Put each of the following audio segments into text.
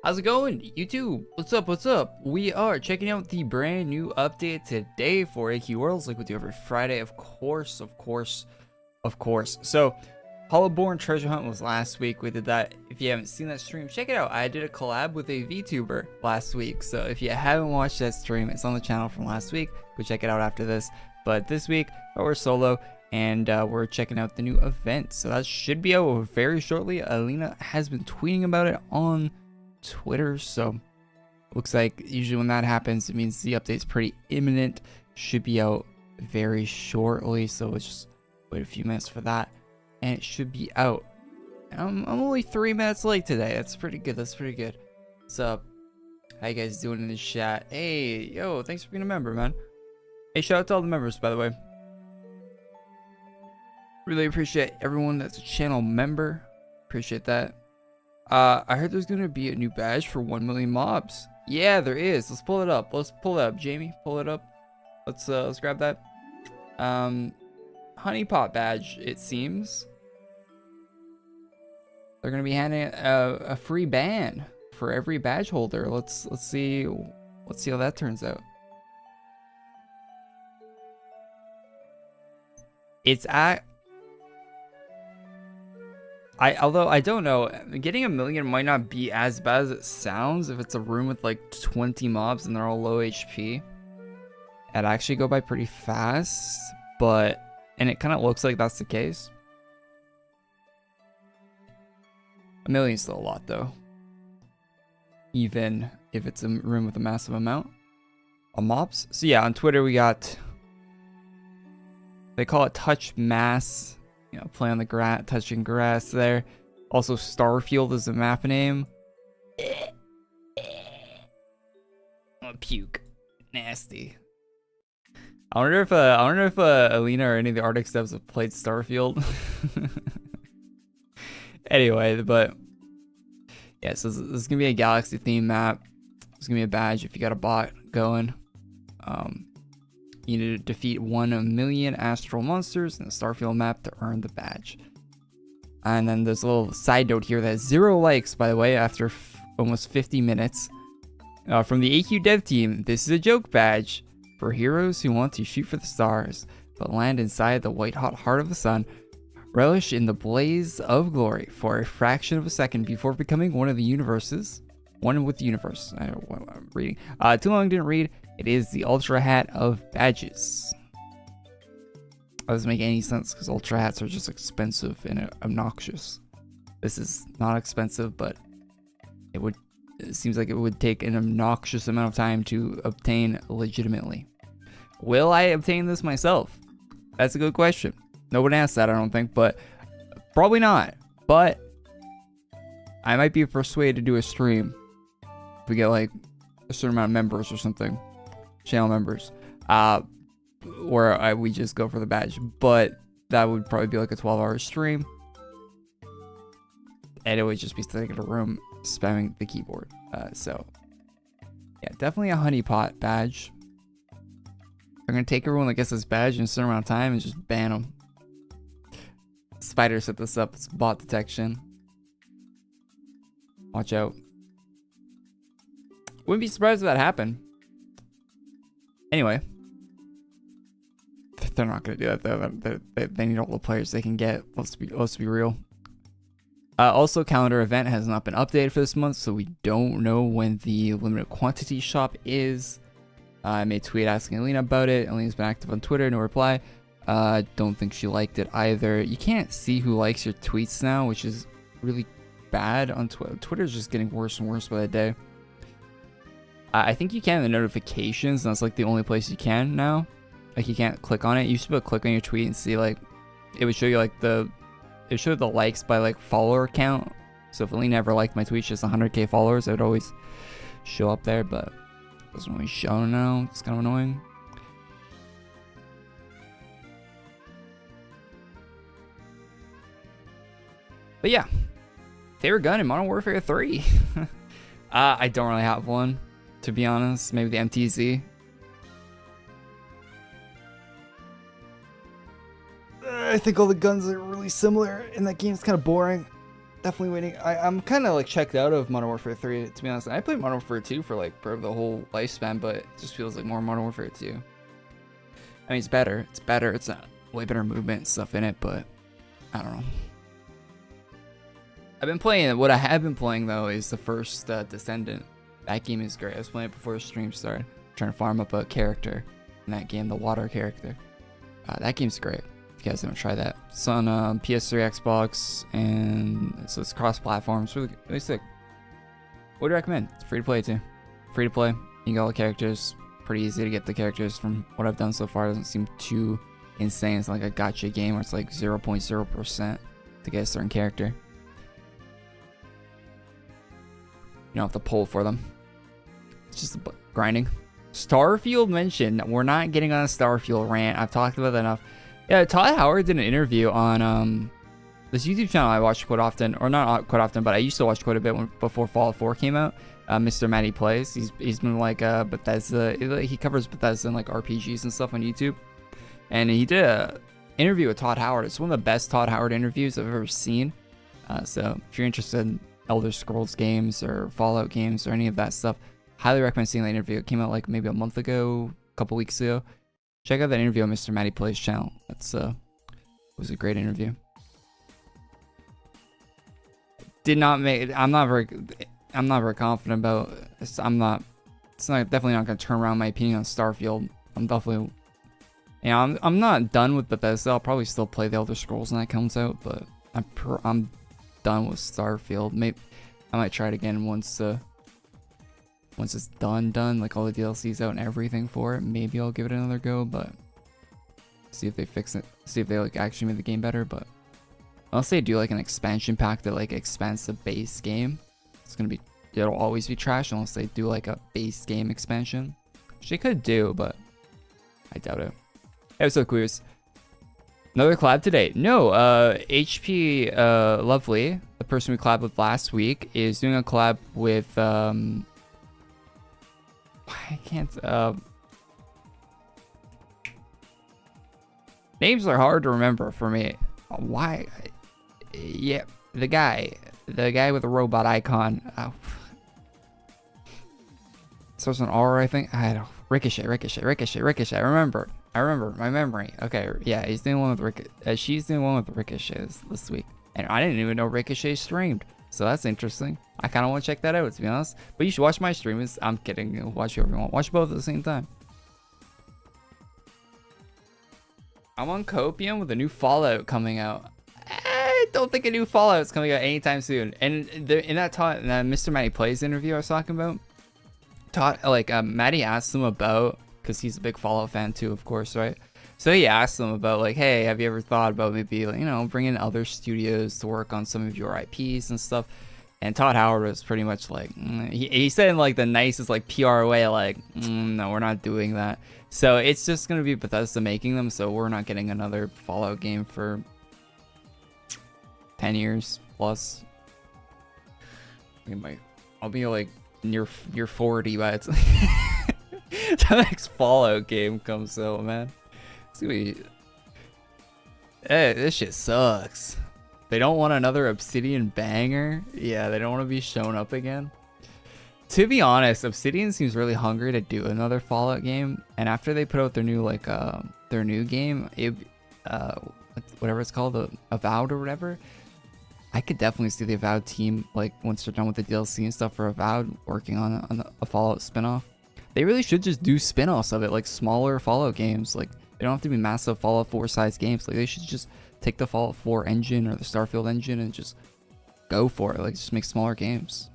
How's it going, YouTube? What's up? What's up? We are checking out the brand new update today for AQ Worlds, like we do every Friday, of course. So, Hollowborn Treasure Hunt was last week. We did that. If you haven't seen that stream, check it out. I did a collab with a VTuber last week. So if you haven't watched that stream, it's on the channel from last week. Go check it out after this. But this week, we're solo, and we're checking out the new event. So that should be out very shortly. Alina has been tweeting about it on Twitter. So looks like usually when that happens, it means the update's pretty imminent. Should be out very shortly. So let's just wait a few minutes for that, and it should be out. I'm only 3 minutes late today. That's pretty good. What's up? How you guys doing in the chat? Hey, yo, thanks for being a member, man. Hey, shout out to all the members, by the way. Really appreciate everyone that's a channel member. Appreciate that. I heard there's gonna be a new badge for 1 million mobs. Yeah, there is. Let's pull it up. Jamie. Pull it up. Let's grab that. Honeypot badge, it seems. They're gonna be handing a free ban for every badge holder. Let's see how that turns out. Although I don't know, getting 1 million might not be as bad as it sounds if it's a room with like 20 mobs and they're all low HP. It'd actually go by pretty fast, and it kind of looks like that's the case. 1 million's still a lot though, even if it's a room with a massive amount of mobs. So yeah, on Twitter we got, they call it touch mass, you know, play on the grass, touching grass there. Also Starfield is the map name. Oh, puke, nasty. I wonder if Alina or any of the Arctic devs have played Starfield. Anyway, but yeah, so this is gonna be a galaxy theme map. It's gonna be a badge if you got a bot going. You need to defeat 1 million astral monsters in the Starfield map to earn the badge. And then there's a little side note here that has 0 likes, by the way, after almost 50 minutes. From the AQ dev team, this is a joke badge for heroes who want to shoot for the stars, but land inside the white-hot heart of the sun. Relish in the blaze of glory for a fraction of a second before becoming one with the universe. I don't know what I'm reading. Too long didn't read. It is the Ultra Hat of badges. That doesn't make any sense because Ultra Hats are just expensive and obnoxious. This is not expensive, but it seems like it would take an obnoxious amount of time to obtain legitimately. Will I obtain this myself? That's a good question. No one asked that, I don't think, but probably not. But I might be persuaded to do a stream if we get like a certain amount of members or something, channel members, where we just go for the badge. But that would probably be like a 12-hour stream, and it would just be sitting in a room spamming the keyboard. So yeah, definitely a honeypot badge. I'm gonna take everyone that gets this badge in a certain amount of time and just ban them. Spider set this up. It's bot detection. Watch out. Wouldn't be surprised if that happened. Anyway, they're not gonna do that though. They need all the players they can get. Let's be real. Also, calendar event has not been updated for this month, so we don't know when the limited quantity shop is. I made a tweet asking Alina about it. Alina's been active on Twitter, no reply. Don't think she liked it either. You can't see who likes your tweets now, which is really bad on Twitter. Twitter's just getting worse and worse by the day. I think you can in the notifications, and that's like the only place you can now. Like you can't click on it. You used to be able to click on your tweet and see like, it would show you like it showed the likes by like follower count. So if Alina ever liked my tweet, she has 100k followers, it would always show up there, but it doesn't really show now. It's kind of annoying. But yeah, favorite gun in Modern Warfare 3. I don't really have one, to be honest. Maybe the MTZ. I think all the guns are really similar, and that game's kind of boring. definitely waiting. I'm kind of like checked out of Modern Warfare 3, to be honest. I played Modern Warfare 2 for like the whole lifespan, but it just feels like more Modern Warfare 2. I mean, it's better. It's better. It's a way better movement and stuff in it, but I don't know. I've been playing, what I have been playing though is the first Descendant. That game is great. I was playing it before the stream started, trying to farm up a character in that game, the water character. That game's great. If you guys haven't tried that, it's on PS3, Xbox, and so it's cross-platform. It's really, really sick. Would recommend. It's free to play too. Free to play. You get all the characters. Pretty easy to get the characters from what I've done so far. It doesn't seem too insane. It's not like a gacha game where it's like 0.0% to get a certain character. You don't have to pull for them. It's just grinding. Starfield mentioned. We're not getting on a Starfield rant. I've talked about that enough. Yeah, Todd Howard did an interview on this YouTube channel I watch quite often, or not quite often, but I used to watch quite a bit before Fallout 4 came out. Mr. Matty Plays. He's been like Bethesda. He covers Bethesda and like RPGs and stuff on YouTube. And he did an interview with Todd Howard. It's one of the best Todd Howard interviews I've ever seen. So if you're interested in Elder Scrolls games or Fallout games or any of that stuff, highly recommend seeing that interview. It came out like maybe a month ago, a couple weeks ago. Check out that interview on Mr. Matty Plays channel. That's it was a great interview. Did not make. I'm not very confident about. It's not. It's not definitely not going to turn around my opinion on Starfield. I'm definitely. Yeah, I'm not done with Bethesda. I'll probably still play the Elder Scrolls when that comes out, but I'm done with Starfield. Maybe I might try it again once it's done, like all the DLCs out and everything for it. Maybe I'll give it another go, but see if they fix it. See if they like actually made the game better. But unless they do like an expansion pack that like expands the base game, it'll always be trash unless they do like a base game expansion, which they could do, but I doubt it. Hey, what's up, queers? Another collab today. No, HP Lovely, the person we collabed with last week, is doing a collab with I can't names are hard to remember for me. Why? Yeah, the guy with the robot icon. Starts on R, I think. I don't. Ricochet. I remember my memory. Okay, yeah, he's doing one with Ricochet. She's doing one with Ricochet this week, and I didn't even know Ricochet streamed, so that's interesting. I kind of want to check that out, to be honest. But you should watch my stream. I'm kidding. Watch whoever you want. Watch both at the same time. I'm on Copium with a new Fallout coming out. I don't think a new Fallout is coming out anytime soon. And in that Mr. Matty Plays interview I was talking about, Matty asked him about, because he's a big Fallout fan too, of course, right? So he asked them about like, hey, have you ever thought about maybe, like, bringing other studios to work on some of your IPs and stuff? And Todd Howard was pretty much like, he said in like the nicest like PR way, like, no, we're not doing that. So it's just gonna be Bethesda making them, so we're not getting another Fallout game for 10 years plus. I'll be like near 40 by the next Fallout game comes out, man. It's gonna be. Hey, this shit sucks. They don't want another Obsidian banger. Yeah, they don't want to be shown up again. To be honest, Obsidian seems really hungry to do another Fallout game. And after they put out their new their new game, whatever it's called, Avowed or whatever, I could definitely see the Avowed team, like once they're done with the DLC and stuff for Avowed, working on a Fallout spinoff. They really should just do spinoffs of it, like smaller Fallout games. Like they don't have to be massive Fallout 4 size games. Like they should just take the Fallout 4 engine or the Starfield engine and just go for it. Like just make smaller games.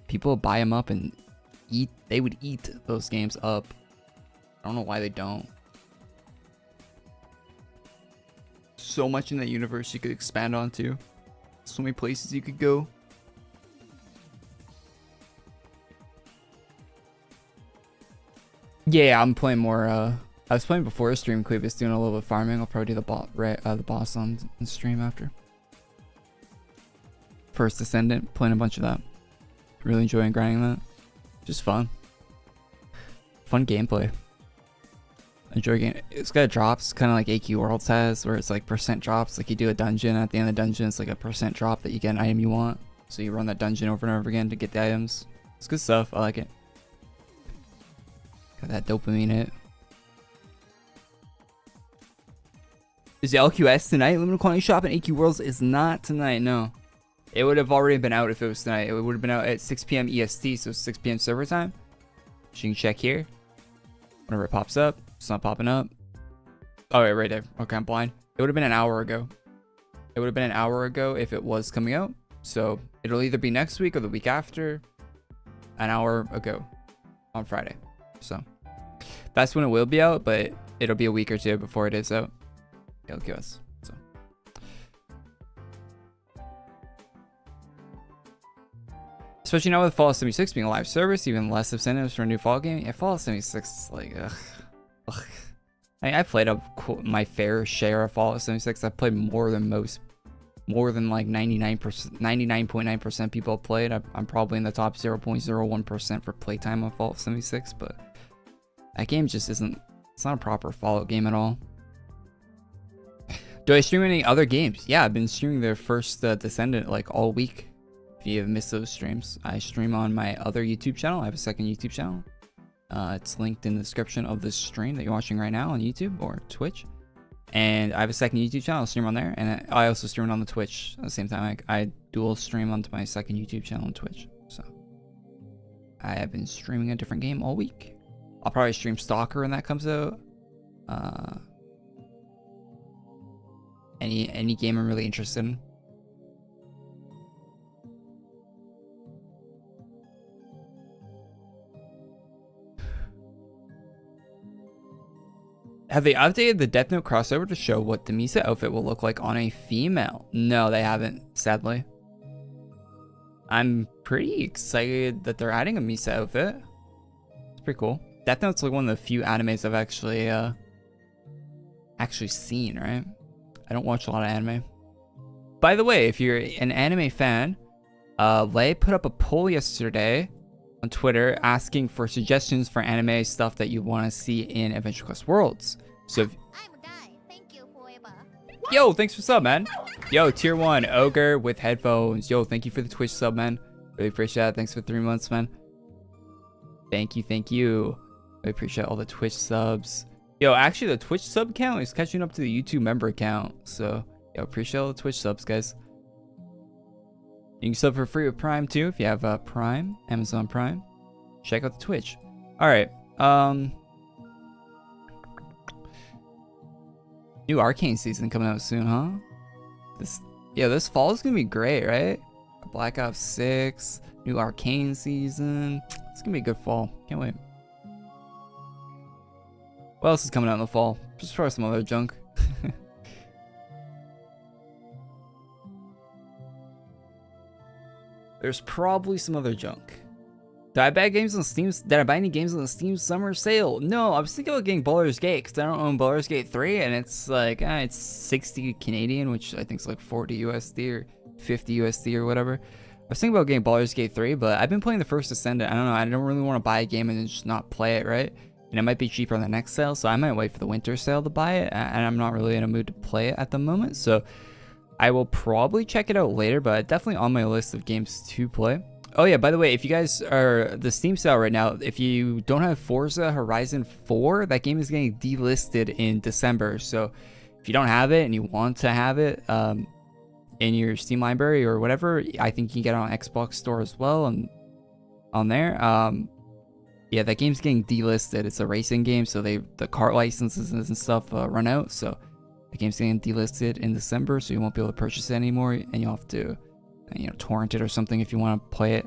People would buy them up and eat. They would eat those games up. I don't know why they don't. So much in that universe you could expand onto. So many places you could go. Yeah, I'm playing more. I was playing before stream. Clevis doing a little bit of farming. I'll probably do the boss on stream after. First Descendant, playing a bunch of that. Really enjoying grinding that. Just fun. Fun gameplay. Enjoying it. It's got drops, kind of like AQ Worlds has, where it's like percent drops. Like you do a dungeon, at the end of the dungeon, it's like a percent drop that you get an item you want. So you run that dungeon over and over again to get the items. It's good stuff. I like it. Got that dopamine hit. Is the LQS tonight? Limited quantity shop in AQ Worlds is not tonight. No, it would have already been out if it was tonight. It would have been out at 6 p.m. EST, so 6 p.m. server time. So you can check here. Whenever it pops up, it's not popping up. Oh, wait, right there. Okay, I'm blind. It would have been an hour ago. It would have been an hour ago if it was coming out. So it'll either be next week or the week after. An hour ago on Friday. So that's when it will be out, but it'll be a week or two before it is out. LQS. So especially now with Fallout 76 being a live service, even less incentives for a new Fallout game. Yeah, Fallout 76 is like, ugh. I played my fair share of Fallout 76. I played more than like 99.9% people have played. I'm probably in the top 0.01% for playtime of Fallout 76, but that game just isn't. It's not a proper Fallout game at all. Do I stream any other games? Yeah, I've been streaming their first Descendant like all week. If you have missed those streams, I stream on my other YouTube channel. I have a second YouTube channel. It's linked in the description of this stream that you're watching right now on YouTube or Twitch. And I have a second YouTube channel. I'll stream on there. And I also stream on the Twitch at the same time. I dual stream onto my second YouTube channel on Twitch. So I have been streaming a different game all week. I'll probably stream Stalker when that comes out. Any game I'm really interested in. Have they updated the Death Note crossover to show what the Misa outfit will look like on a female? No, they haven't, sadly. I'm pretty excited that they're adding a Misa outfit. It's pretty cool. Death Note's like one of the few animes I've actually seen, right? I don't watch a lot of anime. By the way, if you're an anime fan, Lei put up a poll yesterday on Twitter asking for suggestions for anime stuff that you want to see in Adventure Quest Worlds. So, yo, thanks for sub, man. Yo, tier 1 Ogre with headphones. Yo, thank you for the Twitch sub, man. Really appreciate it. Thanks for 3 months, man. Thank you, thank you. I appreciate all the Twitch subs. Yo, actually, the Twitch sub count is catching up to the YouTube member count. So, yo, appreciate all the Twitch subs, guys. You can sub for free with Prime, too, if you have Prime, Amazon Prime. Check out the Twitch. All right. New Arcane season coming out soon, huh? This fall is going to be great, right? Black Ops 6, new Arcane season. It's going to be a good fall. Can't wait. What else is coming out in the fall? Just throw some other junk. There's probably some other junk. Did I buy games on Steam? Did I buy any games on the Steam Summer Sale? No, I was thinking about getting Baldur's Gate because I don't own Baldur's Gate 3, and it's like it's 60 Canadian, which I think is like 40 USD or 50 USD or whatever. I was thinking about getting Baldur's Gate 3, but I've been playing the first Descendant. I don't know. I don't really want to buy a game and then just not play it, right? And it might be cheaper on the next sale, so I might wait for the winter sale to buy it, and I'm not really in a mood to play it at the moment, so I will probably check it out later, but definitely on my list of games to play. Oh yeah, by the way, if you guys are the Steam sale right now, if you don't have Forza Horizon 4, that game is getting delisted in December, so if you don't have it and you want to have it in your Steam library or whatever, I think you can get it on Xbox Store as well on there. Yeah, that game's getting delisted. It's a racing game, so the kart licenses and stuff run out. So the game's getting delisted in December, so you won't be able to purchase it anymore, and you'll have to, torrent it or something if you want to play it.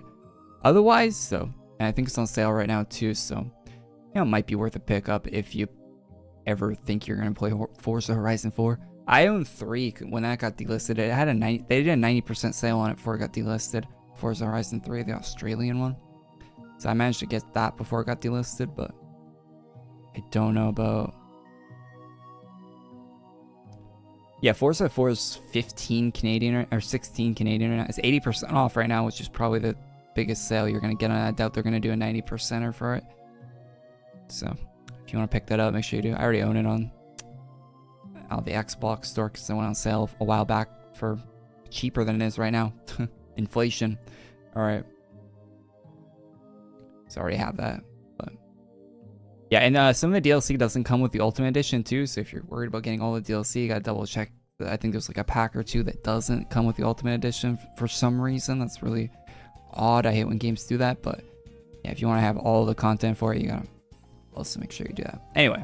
Otherwise, and I think it's on sale right now too. So, it might be worth a pickup if you ever think you're gonna play Forza Horizon 4. I own 3 when that got delisted. It had they did a 90% sale on it before it got delisted. Forza Horizon 3, the Australian one. So I managed to get that before it got delisted, but I don't know about... Yeah, Forza 4 is 15 Canadian or 16 Canadian right now. It's 80% off right now, which is probably the biggest sale you're going to get on it. I doubt they're going to do a 90%er for it. So, if you want to pick that up, make sure you do. I already own it on the Xbox store because it went on sale a while back for cheaper than it is right now. Inflation. All right. So I already have that. But yeah, and some of the DLC doesn't come with the Ultimate Edition too. So if you're worried about getting all the DLC, you gotta double check. I think there's like a pack or two that doesn't come with the Ultimate Edition for some reason. That's really odd. I hate when games do that, but yeah, if you want to have all the content for it, you gotta also make sure you do that. Anyway,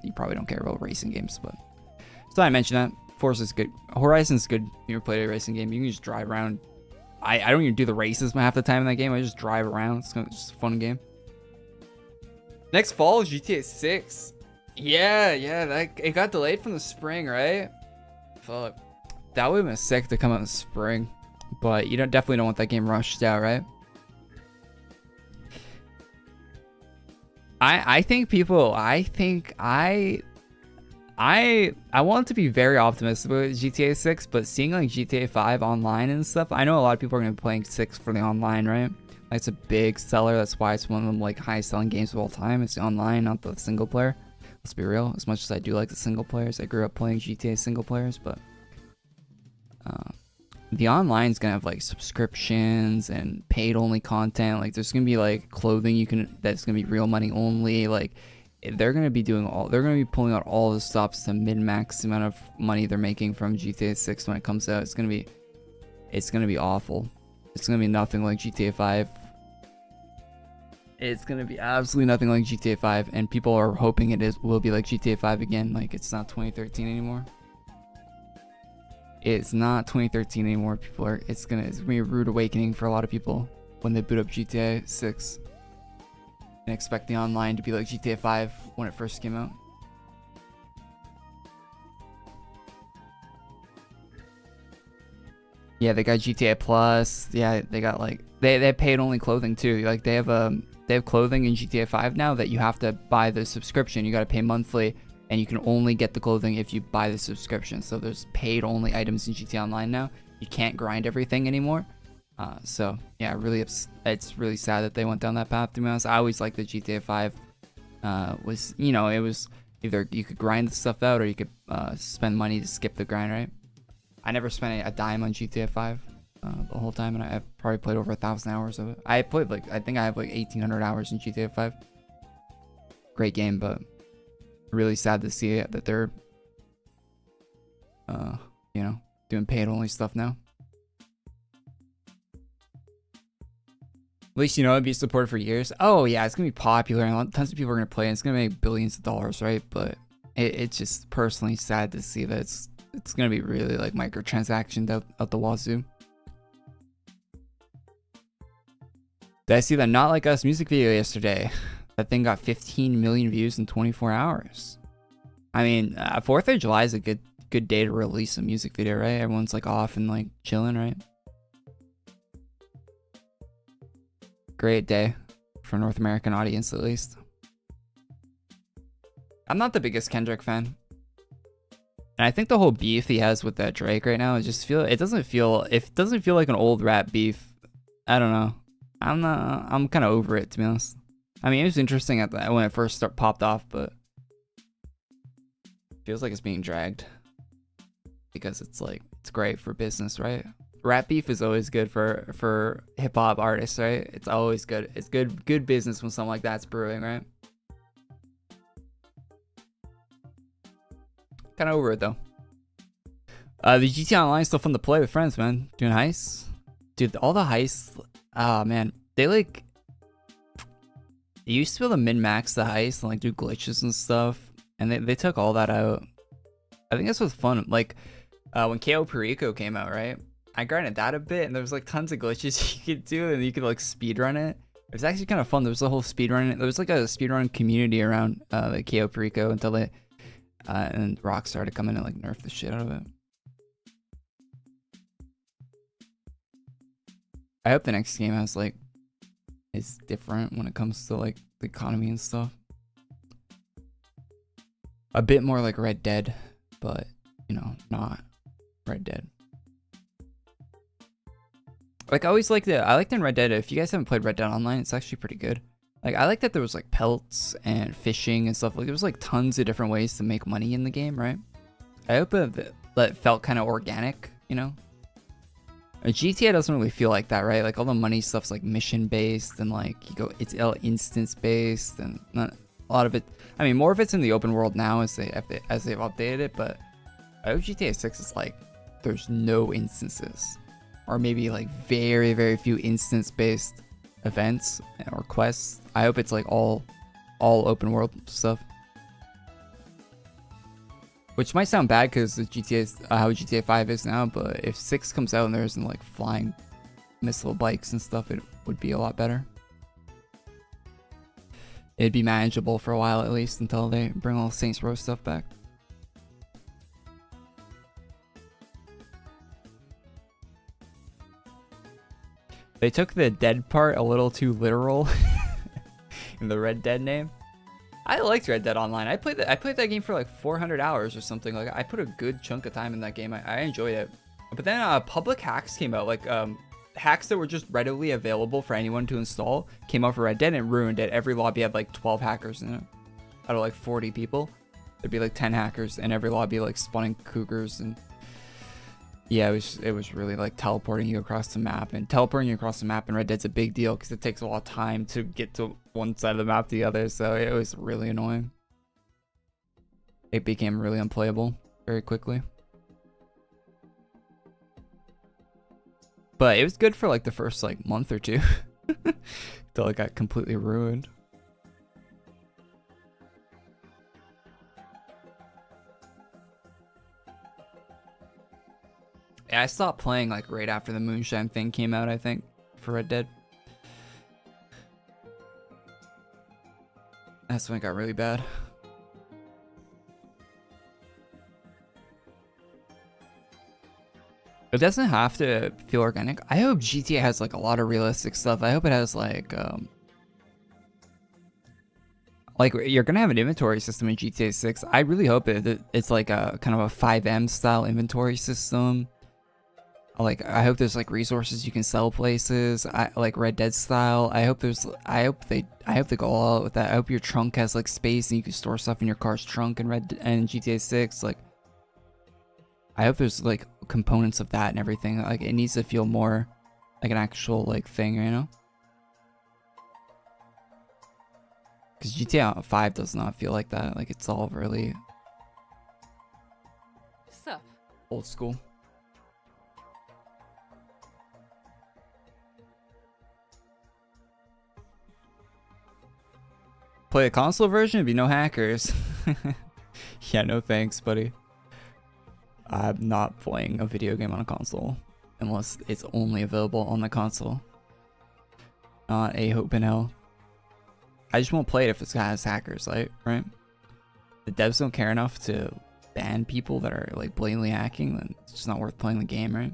you probably don't care about racing games, but so I mentioned that. Forza's good. Horizon's good. You ever played a racing game? You can just drive around. I don't even do the races half the time in that game. I just drive around. It's just a fun game. Next fall, GTA 6. Yeah, it got delayed from the spring, right? Fuck. That would have been sick to come out in the spring. But you definitely don't want that game rushed out, right? I want to be very optimistic about GTA 6, but seeing like GTA 5 online and stuff, I know a lot of people are going to be playing 6 for the online, right? Like, it's a big seller. That's why it's one of the like highest selling games of all time. It's the online, not the single player. Let's be real. As much as I do like the single players, I grew up playing GTA single players, but the online is gonna have like subscriptions and paid only content. Like there's gonna be like clothing that's gonna be real money only. Like they're gonna be pulling out all the stops to min-max the amount of money they're making from GTA 6 when it comes out. It's gonna be awful. It's gonna be nothing like GTA 5. It's gonna be absolutely nothing like GTA 5, and people are hoping will be like GTA 5 again. Like it's not 2013 anymore. It's not 2013 anymore. It's gonna be a rude awakening for a lot of people when they boot up GTA 6 and expect the online to be like GTA 5 when it first came out. Yeah, they got GTA Plus. Yeah, they got like they have paid only clothing too. Like they have clothing in GTA 5 now that you have to buy the subscription. You got to pay monthly. And you can only get the clothing if you buy the subscription. So there's paid only items in GTA Online now. You can't grind everything anymore. So yeah, it's really sad that they went down that path, to be honest. I always liked the GTA 5 was, it was either you could grind the stuff out or you could spend money to skip the grind, right? I never spent a dime on GTA 5 the whole time, and I probably played over 1,000 hours of it. I think I have like 1,800 hours in GTA 5. Great game, but really sad to see it that they're doing paid only stuff now. At least it'd be supported for years. Oh yeah, it's gonna be popular and tons of people are gonna play it. It's gonna make billions of dollars, right? But it's just personally sad to see that it's gonna be really like microtransactions out the wazoo. Did I see that Not Like Us music video yesterday? That thing got 15 million views in 24 hours. I mean, 4th of July is a good day to release a music video, right? Everyone's like off and like chilling, right? Great day for North American audience, at least. I'm not the biggest Kendrick fan. And I think the whole beef he has with that Drake right now, it doesn't feel like an old rap beef. I don't know. I'm kind of over it, to be honest. I mean, it was interesting when it first popped off, but it feels like it's being dragged because it's great for business, right? Rap beef is always good for hip hop artists, right? It's always good. It's good business when something like that's brewing, right? Kind of over it though. The GTA Online is still fun to play with friends, man. Doing heists, dude. All the heists, man, they like. You used to be able to min-max the heist and like do glitches and stuff, and they took all that out. I think this was fun. Like when KO Perico came out, right? I grinded that a bit, and there was like tons of glitches you could do, and you could like speedrun it. It was actually kind of fun. There was a whole speedrun. There was like a speedrun community around the KO Perico until they and Rockstar started to come in and like nerf the shit out of it. I hope the next game is different when it comes to like the economy and stuff. A bit more like Red Dead, but not Red Dead. Like I always liked it. I liked in Red Dead. If you guys haven't played Red Dead Online, it's actually pretty good. Like, I like that there was like pelts and fishing and stuff. Like, there was like tons of different ways to make money in the game, right? I hope that felt kind of organic, you know? GTA doesn't really feel like that, right? Like, all the money stuff's like mission based and like it's instance based, and not a lot of it. I mean, more of it's in the open world now as they've updated it, but I hope GTA 6 is like there's no instances, or maybe like very, very few instance based events or quests. I hope it's like all open world stuff. Which might sound bad because the how GTA 5 is now, but if 6 comes out and there isn't like flying missile bikes and stuff, it would be a lot better. It'd be manageable for a while at least until they bring all the Saints Row stuff back. They took the dead part a little too literal in the Red Dead name. I liked Red Dead Online. I played that game for like 400 hours or something. Like, I put a good chunk of time in that game. I enjoyed it. But then public hacks came out, like hacks that were just readily available for anyone to install came out for Red Dead and ruined it. Every lobby had like 12 hackers in it. Out of like 40 people, there'd be like 10 hackers, and every lobby like spawning cougars. And yeah, it was really like teleporting you across the map, and teleporting you across the map in Red Dead's a big deal because it takes a lot of time to get to one side of the map to the other, so it was really annoying. It became really unplayable very quickly. But it was good for like the first like month or two until it got completely ruined. Yeah, I stopped playing like right after the Moonshine thing came out, I think, for Red Dead. That's when it got really bad. It doesn't have to feel organic. I hope GTA has like a lot of realistic stuff. I hope it has like you're gonna have an inventory system in GTA 6. I really hope it's like a kind of a 5M style inventory system. Like, I hope there's like resources you can sell places. I like Red Dead style. I hope they go all out with that. I hope your trunk has like space and you can store stuff in your car's trunk in GTA 6. Like, I hope there's like components of that and everything. Like, it needs to feel more like an actual like thing, you know? Because GTA 5 does not feel like that. Like, it's all really old school. Play the console version, it'd be no hackers. Yeah, no thanks, buddy. I'm not playing a video game on a console unless it's only available on the console. Not a hope in hell. I just won't play it if it has hackers, like, right? The devs don't care enough to ban people that are like blatantly hacking, then it's just not worth playing the game, right?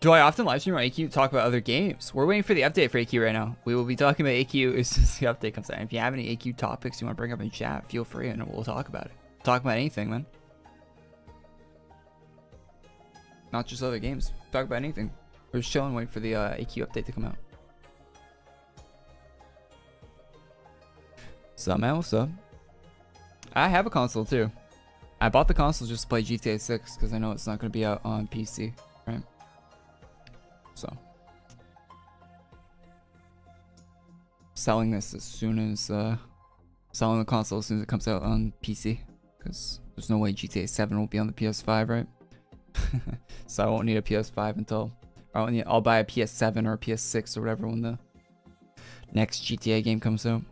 Do I often live stream on AQ to talk about other games? We're waiting for the update for AQ right now. We will be talking about AQ as soon as the update comes out. If you have any AQ topics you want to bring up in chat, feel free and we'll talk about it. Talk about anything, man. Not just other games. Talk about anything. We're just chilling, waiting for the AQ update to come out. Sup, man? What's up? I have a console too. I bought the console just to play GTA 6 because I know it's not going to be out on PC, right? So, selling this as soon as selling the console as soon as it comes out on PC, because there's no way GTA 7 will be on the PS5, right? So I won't need a PS5 until I'll buy a PS7 or a PS6 or whatever when the next GTA game comes out.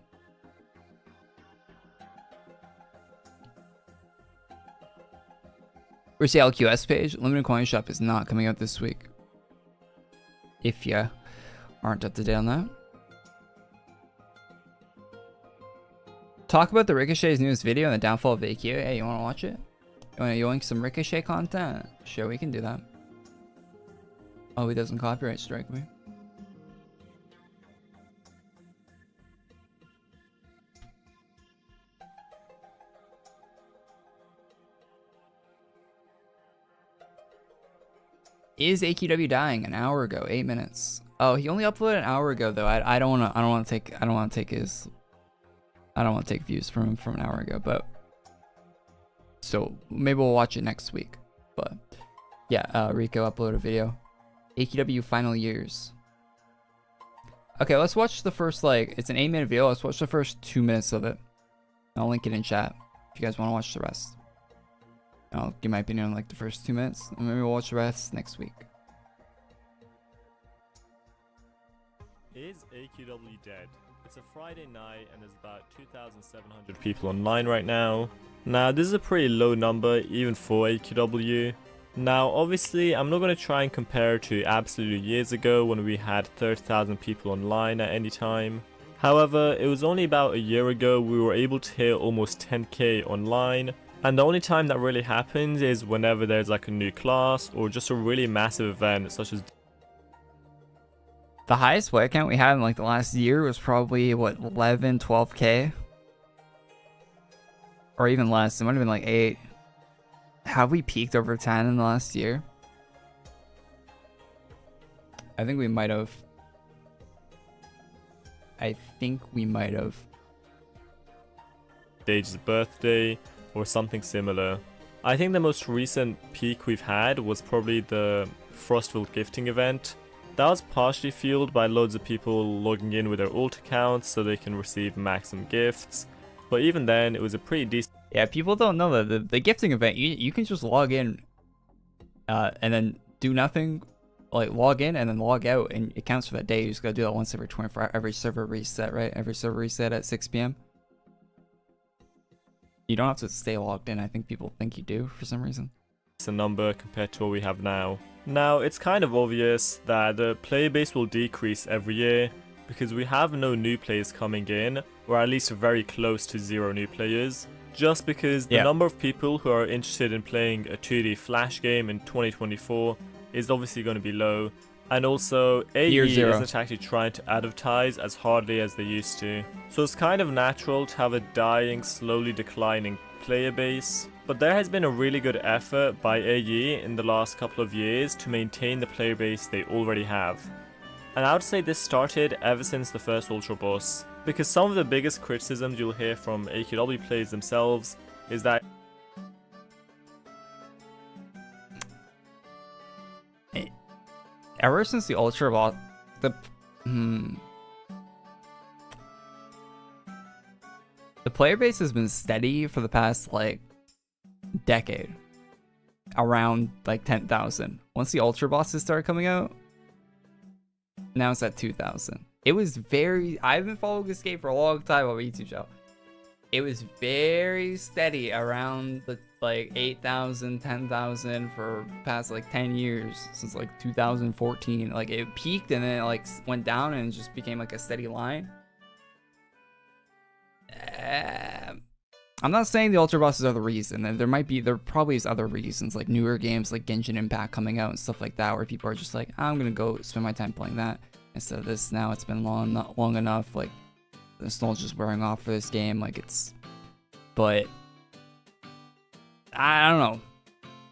Where's the LQS page? Limited Coin Shop is not coming out this week. If you aren't up to date on that. Talk about the Ricochet's newest video and the downfall of AQ. Hey, you want to watch it? You want to yoink some Ricochet content? Sure, we can do that. Oh, he doesn't copyright strike me. Is AQW dying? An hour ago, 8 minutes. Oh, he only uploaded an hour ago though. I don't want to take views from him from an hour ago, but so maybe we'll watch it next week. But yeah, Rico uploaded a video. AQW final years. Okay, let's watch the first, like, it's an 8-minute video. Let's watch the first 2 minutes of it. I'll link it in chat if you guys want to watch the rest. I'll give my opinion on like the first 2 minutes, and maybe we'll watch the rest next week. Is AQW dead? It's a Friday night and there's about 2,700 people online right now. Now this is a pretty low number even for AQW. Now obviously I'm not going to try and compare to absolute years ago when we had 30,000 people online at any time. However, it was only about a year ago we were able to hit almost 10k online, and the only time that really happens is whenever there's like a new class or just a really massive event such as... The highest player count we had in like the last year was probably what, 11, 12k? Or even less, it might have been like 8. Have we peaked over 10 in the last year? I think we might have. Stage's birthday or something similar. I think the most recent peak we've had was probably the Frostfield gifting event. That was partially fueled by loads of people logging in with their alt accounts so they can receive maximum gifts. But even then, it was a pretty decent... Yeah, people don't know that the gifting event, you can just log in and then do nothing. Like, log in and then log out, and it counts for that day. You just gotta do that once every 24 hours, every server reset, right? Every server reset at 6 p.m. You don't have to stay logged in. I think people think you do for some reason. It's a number compared to what we have now. Now, it's kind of obvious that the player base will decrease every year because we have no new players coming in, or at least very close to 0 new players, just because the number of people who are interested in playing a 2D Flash game in 2024 is obviously going to be low, and also AE isn't actually trying to advertise as hardly as they used to. So it's kind of natural to have a dying, slowly declining player base. But there has been a really good effort by AE in the last couple of years to maintain the player base they already have. And I would say this started ever since the first Ultra Boss, because some of the biggest criticisms you'll hear from AQW players themselves is that ever since the Ultra Boss, the player base has been steady for the past like decade, around like 10,000. Once the Ultra Bosses started coming out, now it's at 2,000. It was very... I've been following this game for a long time on my YouTube channel. It was very steady around the like 8,000, 10,000 for the past like 10 years, since like 2014. Like it peaked and then it like went down and just became like a steady line. I'm not saying the Ultra Bosses are the reason. There probably is other reasons, like newer games like Genshin Impact coming out and stuff like that, where people are just like, I'm gonna go spend my time playing that instead of this. Now it's been long enough, like the nostalgia's wearing off for this game, like it's... But I don't know.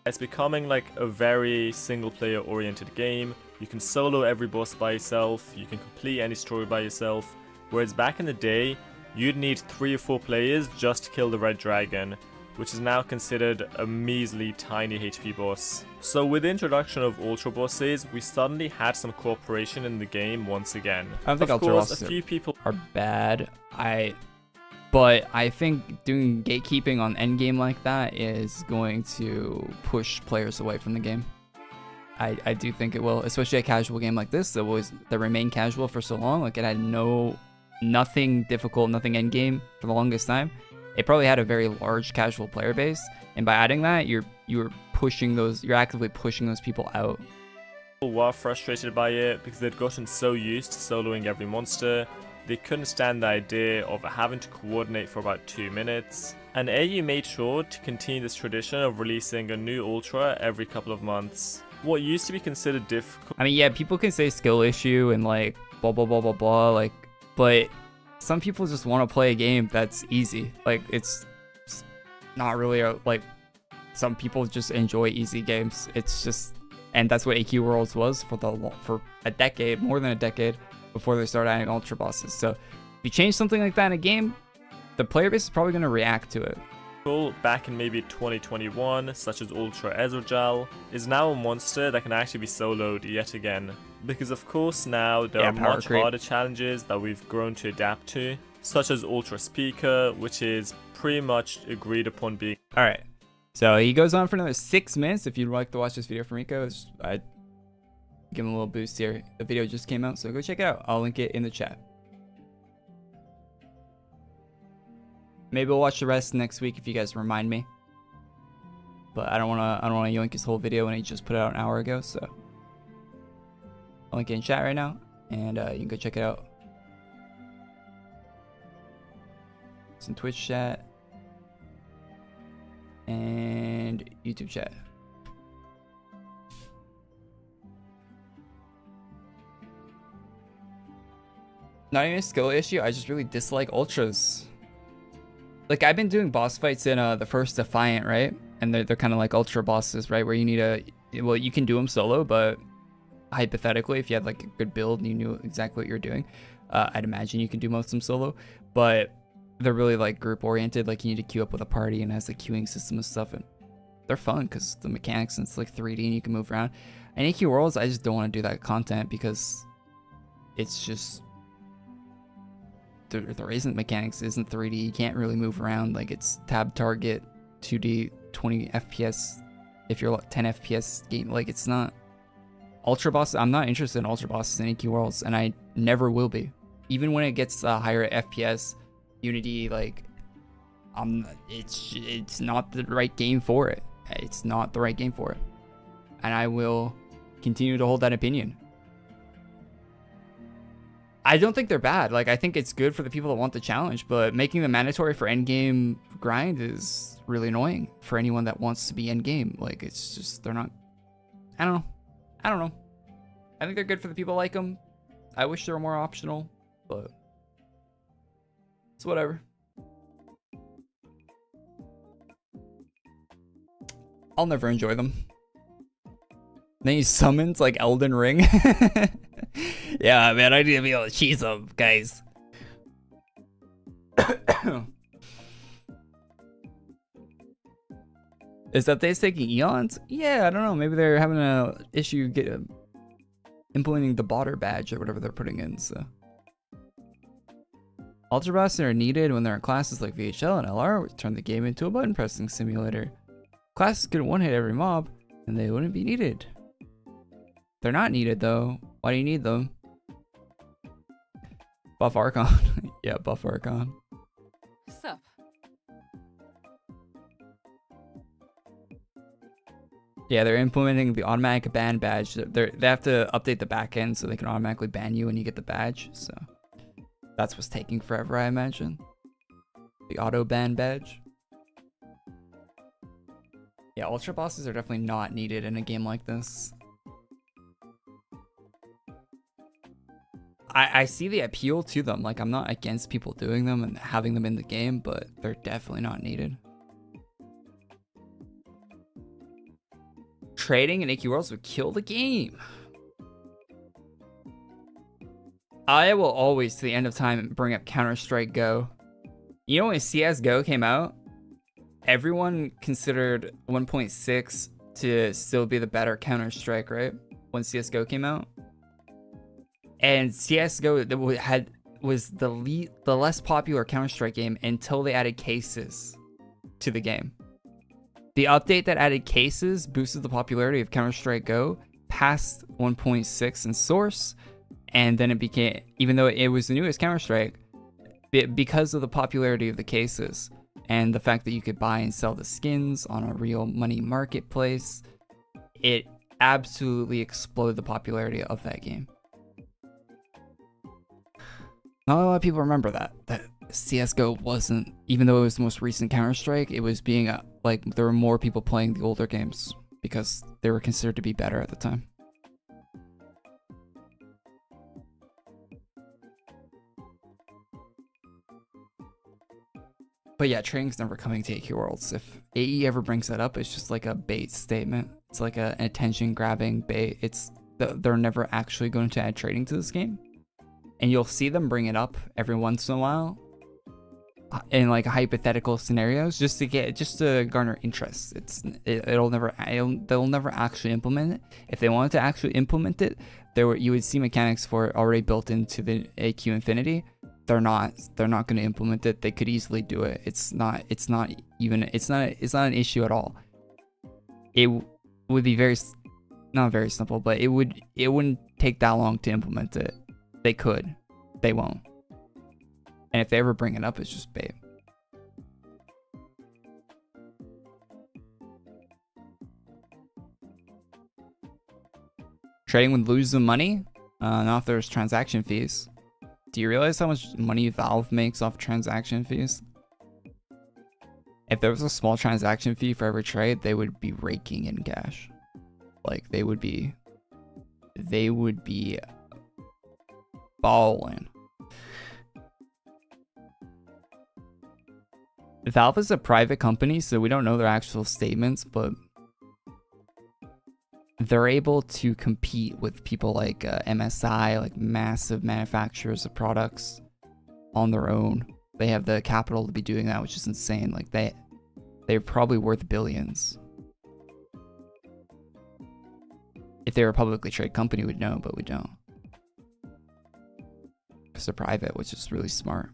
It's becoming like a very single player oriented game. You can solo every boss by yourself, you can complete any story by yourself, whereas back in the day, you'd need 3 or 4 players just to kill the Red Dragon, which is now considered a measly tiny HP boss. So with the introduction of Ultra Bosses, we suddenly had some cooperation in the game once again. I don't think Ultra Bosses a few people are bad. But I think doing gatekeeping on endgame like that is going to push players away from the game. I do think it will, especially a casual game like this that remained casual for so long. Like it had nothing difficult, nothing endgame for the longest time. It probably had a very large casual player base, and by adding that, you're actively pushing those people out. People were frustrated by it because they'd gotten so used to soloing every monster. They couldn't stand the idea of having to coordinate for about 2 minutes. And AU made sure to continue this tradition of releasing a new Ultra every couple of months. What used to be considered difficult... I mean, yeah, people can say skill issue and like blah blah blah blah blah, like, but some people just want to play a game that's easy. Like, it's not really like, some people just enjoy easy games. It's just, And that's what AQ Worlds was for a decade, more than a decade, before they started adding ultra bosses. So if you change something like that in a game, the player base is probably going to react to it. Back in maybe 2021, such as Ultra Ezreal, is now a monster that can actually be soloed yet again. Because of course now there are much harder challenges that we've grown to adapt to, such as Ultra Speaker, which is pretty much agreed upon being... Alright, so he goes on for another 6 minutes. If you'd like to watch this video from Rico, I'd give him a little boost here. The video just came out, so go check it out. I'll link it in the chat. Maybe we'll watch the rest next week if you guys remind me. But I don't wanna yoink his whole video when he just put it out an hour ago, so I'll link it in chat right now, and you can go check it out. It's in Twitch chat and YouTube chat. Not even a skill issue, I just really dislike ultras. Like, I've been doing boss fights in the first Defiant, right? And they're kind of like ultra bosses, right? Where you need well, you can do them solo, but hypothetically, if you had like a good build and you knew exactly what you're doing, I'd imagine you can do most of them solo. But they're really like group oriented. Like, you need to queue up with a party, and it has a queuing system and stuff. And they're fun because the mechanics, and it's like 3D and you can move around. And AQ Worlds, I just don't want to do that content because it's just... There isn't mechanics, isn't 3D, you can't really move around. Like, it's tab target, 2D, 20 FPS if you're 10 FPS game. Like, it's not ultra bosses. I'm not interested in ultra bosses in AQ Worlds, and I never will be. Even when it gets higher FPS, Unity, like, it's not the right game for it. It's not the right game for it, and I will continue to hold that opinion. I don't think they're bad. Like, I think it's good for the people that want the challenge, but making them mandatory for endgame grind is really annoying for anyone that wants to be endgame. Like, it's just, they're not, I don't know. I think they're good for the people that like them. I wish they were more optional, but it's whatever. I'll never enjoy them. Then he summons like Elden Ring. Yeah, man, I need to be able to cheese them, guys. Is that they taking eons? Yeah, I don't know. Maybe they're having a issue implementing the botter badge or whatever they're putting in. So, ultra bosses are needed when there are classes like VHL and LR, which turn the game into a button pressing simulator. Classes could one hit every mob, and they wouldn't be needed. They're not needed though. Why do you need them? Buff Archon. Yeah, buff Archon. Sup? Yeah, they're implementing the automatic ban badge. They have to update the backend so they can automatically ban you when you get the badge. So that's what's taking forever, I imagine. The auto ban badge. Yeah, ultra bosses are definitely not needed in a game like this. I see the appeal to them. Like, I'm not against people doing them and having them in the game, but they're definitely not needed. Trading in AQ Worlds would kill the game. I will always, to the end of time, bring up Counter-Strike Go. You know, when CSGO came out, everyone considered 1.6 to still be the better Counter-Strike, right? When CSGO came out. And CSGO was the less popular Counter-Strike game until they added cases to the game. The update that added cases boosted the popularity of Counter-Strike Go past 1.6 in source, and then it became, even though it was the newest Counter-Strike, because of the popularity of the cases and the fact that you could buy and sell the skins on a real money marketplace, it absolutely exploded the popularity of that game. Not a lot of people remember that CSGO wasn't, even though it was the most recent Counter-Strike, it was being like, there were more people playing the older games because they were considered to be better at the time. But But yeah, trading's never coming to AQ Worlds. If AE ever brings that up, it's just like a bait statement. It's like an attention grabbing bait. They're never actually going to add trading to this game. And you'll see them bring it up every once in a while in like hypothetical scenarios just to garner interest. They'll never actually implement it. If they wanted to actually implement it, you would see mechanics for it already built into the AQ Infinity. They're not going to implement it. They could easily do it. It's not an issue at all. It would be not very simple, but it wouldn't take that long to implement it. They could. They won't. And if they ever bring it up, it's just bait. Trading would lose the money? Not if there's transaction fees. Do you realize how much money Valve makes off transaction fees? If there was a small transaction fee for every trade, they would be raking in cash. Like they would be balling. Valve is a private company, so we don't know their actual statements, but they're able to compete with people like MSI, like massive manufacturers of products on their own. They have the capital to be doing that, which is insane. Like they're probably worth billions. If they were a publicly traded company, we'd know, but we don't. Because they're private, which is really smart.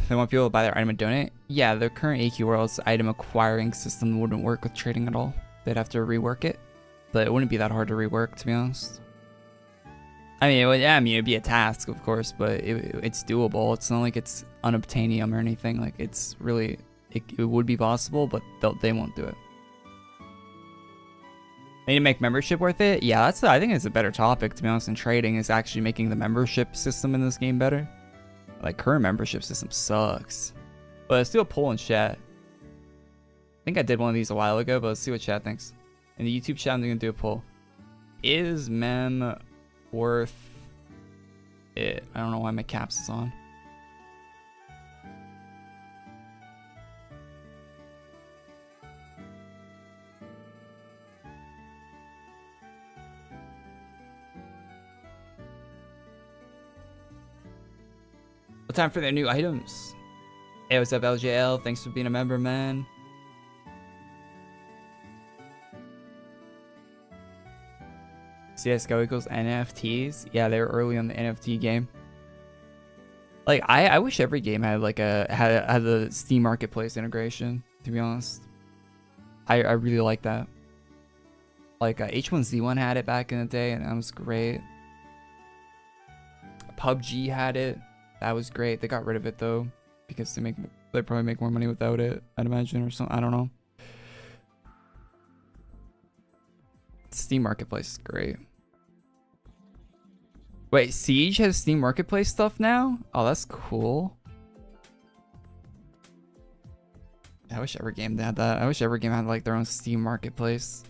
They want people to buy their item and donate? Yeah, their current AQ Worlds item acquiring system wouldn't work with trading at all. They'd have to rework it, but it wouldn't be that hard to rework, to be honest. I mean, it'd be a task, of course, but it's doable. It's not like it's unobtainium or anything. Like, it's really, it would be possible, but they won't do it. They need to make membership worth it? Yeah, I think it's a better topic, to be honest, in trading, is actually making the membership system in this game better. Like, current membership system sucks. But let's do a poll in chat. I think I did one of these a while ago, but let's see what chat thinks. In the YouTube chat, I'm going to do a poll. Is mem worth it? I don't know why my caps is on. What time for their new items? Hey, what's up, LJL? Thanks for being a member, man. CSGO equals NFTs. Yeah, they were early on the NFT game. Like, I wish every game had like had the Steam Marketplace integration, to be honest. I really like that. Like H1Z1 had it back in the day, and that was great. PUBG had it. That was great. They got rid of it though, because they probably make more money without it, I'd imagine, or something. I don't know. Steam Marketplace is great. Wait, Siege has Steam Marketplace stuff now? Oh, that's cool. I wish every game had that. I wish every game had like their own Steam Marketplace.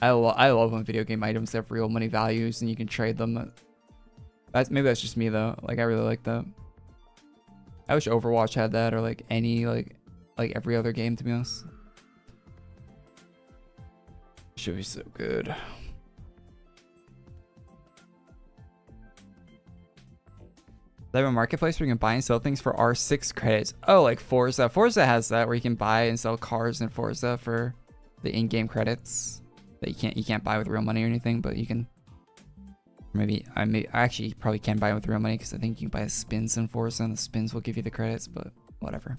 I love when video game items have real money values and you can trade them. Maybe that's just me though. Like, I really like that. I wish Overwatch had that, or like any like every other game, to be honest. Should be so good. They have a marketplace where you can buy and sell things for R6 credits. Oh, like Forza. Forza has that, where you can buy and sell cars in Forza for the in-game credits that you can't buy with real money or anything, but you can. Maybe I actually probably can buy with real money, because I think you can buy spins in Forza and the spins will give you the credits, but whatever.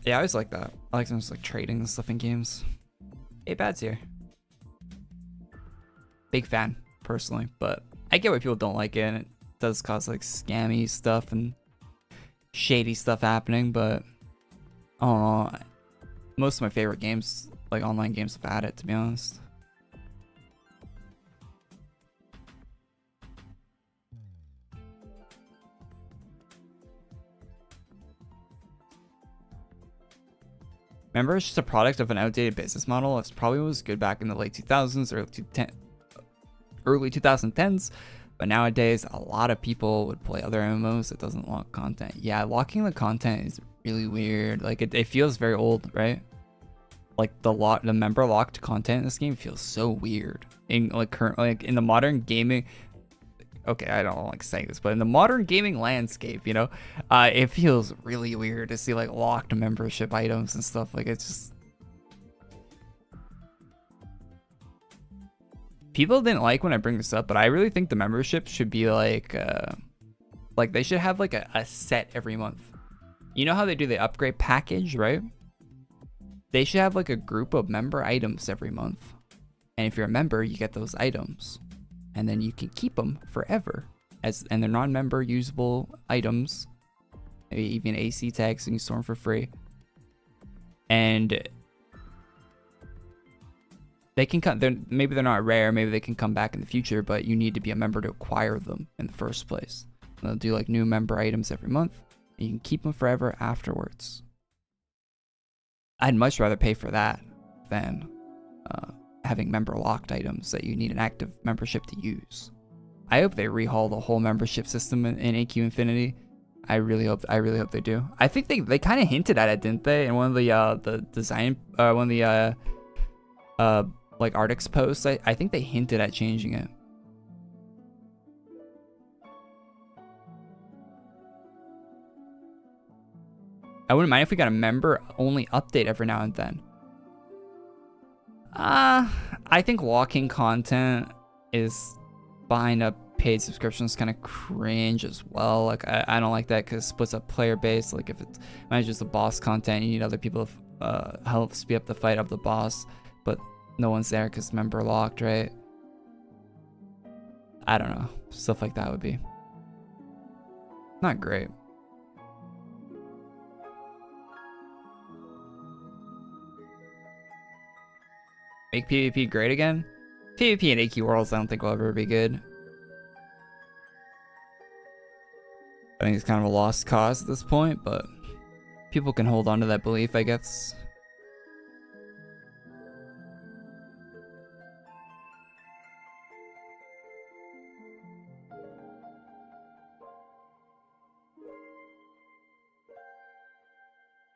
Yeah, I always like that. I like them just like trading and stuff in games. Hey, Bad's here. Big fan, personally, but I get why people don't like it, and it does cause like scammy stuff and shady stuff happening, but I don't know. Most of my favorite games, like online games, have had it, to be honest. Remember, it's just a product of an outdated business model. It's probably was good back in the late 2000s, early 2010s. But nowadays, a lot of people would play other MMOs that doesn't lock content. Yeah, locking the content is really weird. Like it feels very old, right? Like the member locked content in this game feels so weird. In in the modern gaming, okay, I don't like saying this, but in the modern gaming landscape, you know, it feels really weird to see like locked membership items and stuff. Like it's just, people didn't like when I bring this up, but I really think the membership should be like they should have like a set every month. You know how they do the upgrade package, right? They should have like a group of member items every month. And if you're a member, you get those items. And then you can keep them forever. And they're non-member usable items. Maybe even AC tags, and you store them for free. And they can come, maybe they're not rare, maybe they can come back in the future, but you need to be a member to acquire them in the first place. And they'll do like new member items every month, and you can keep them forever afterwards. I'd much rather pay for that than having member locked items that you need an active membership to use. I hope they rehaul the whole membership system in AQ Infinity. I really hope they do. I think they kind of hinted at it, didn't they? In one of the design, one of the like Arctic's posts. I think they hinted at changing it. I wouldn't mind if we got a member only update every now and then. I think locking content is behind a paid subscription is kind of cringe as well. Like I don't like that because it splits up player base. Like if it's manages the boss content, you need other people to help speed up the fight of the boss, but no one's there because member locked, right? I don't know. Stuff like that would be not great. Make PvP great again? PvP in AQ Worlds I don't think will ever be good. I think it's kind of a lost cause at this point, but people can hold on to that belief, I guess.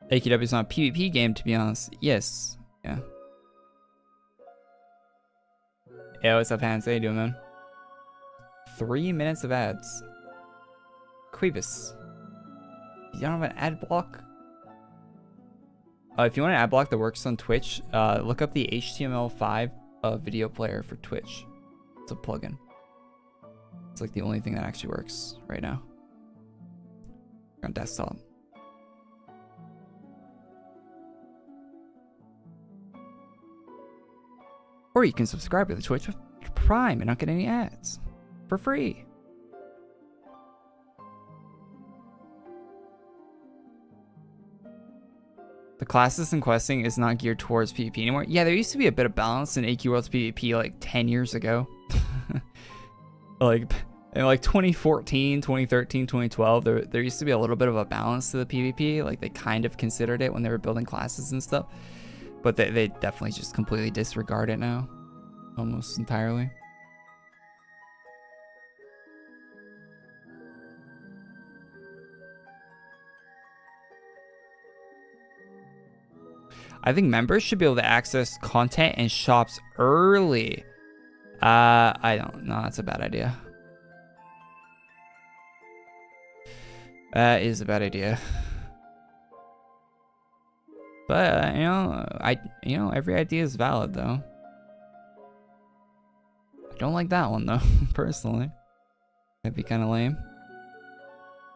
AQW is not a PvP game, to be honest. Yes. Yeah. Yo, what's up, Hans? How you doing, man? 3 minutes of ads. Quibus. You don't have an ad block? If you want an ad block that works on Twitch, look up the HTML5 video player for Twitch. It's a plugin. It's like the only thing that actually works right now on desktop. Or you can subscribe to the Twitch with Prime and not get any ads for free. The classes and questing is not geared towards PvP anymore. Yeah, there used to be a bit of balance in AQ World's PvP like 10 years ago. Like in like 2014, 2013, 2012, there used to be a little bit of a balance to the PvP. Like they kind of considered it when they were building classes and stuff. But they definitely just completely disregard it now. Almost entirely. I think members should be able to access content and shops early. I don't know. That's a bad idea. That is a bad idea. But you know, every idea is valid though. I don't like that one though, personally. That'd be kind of lame.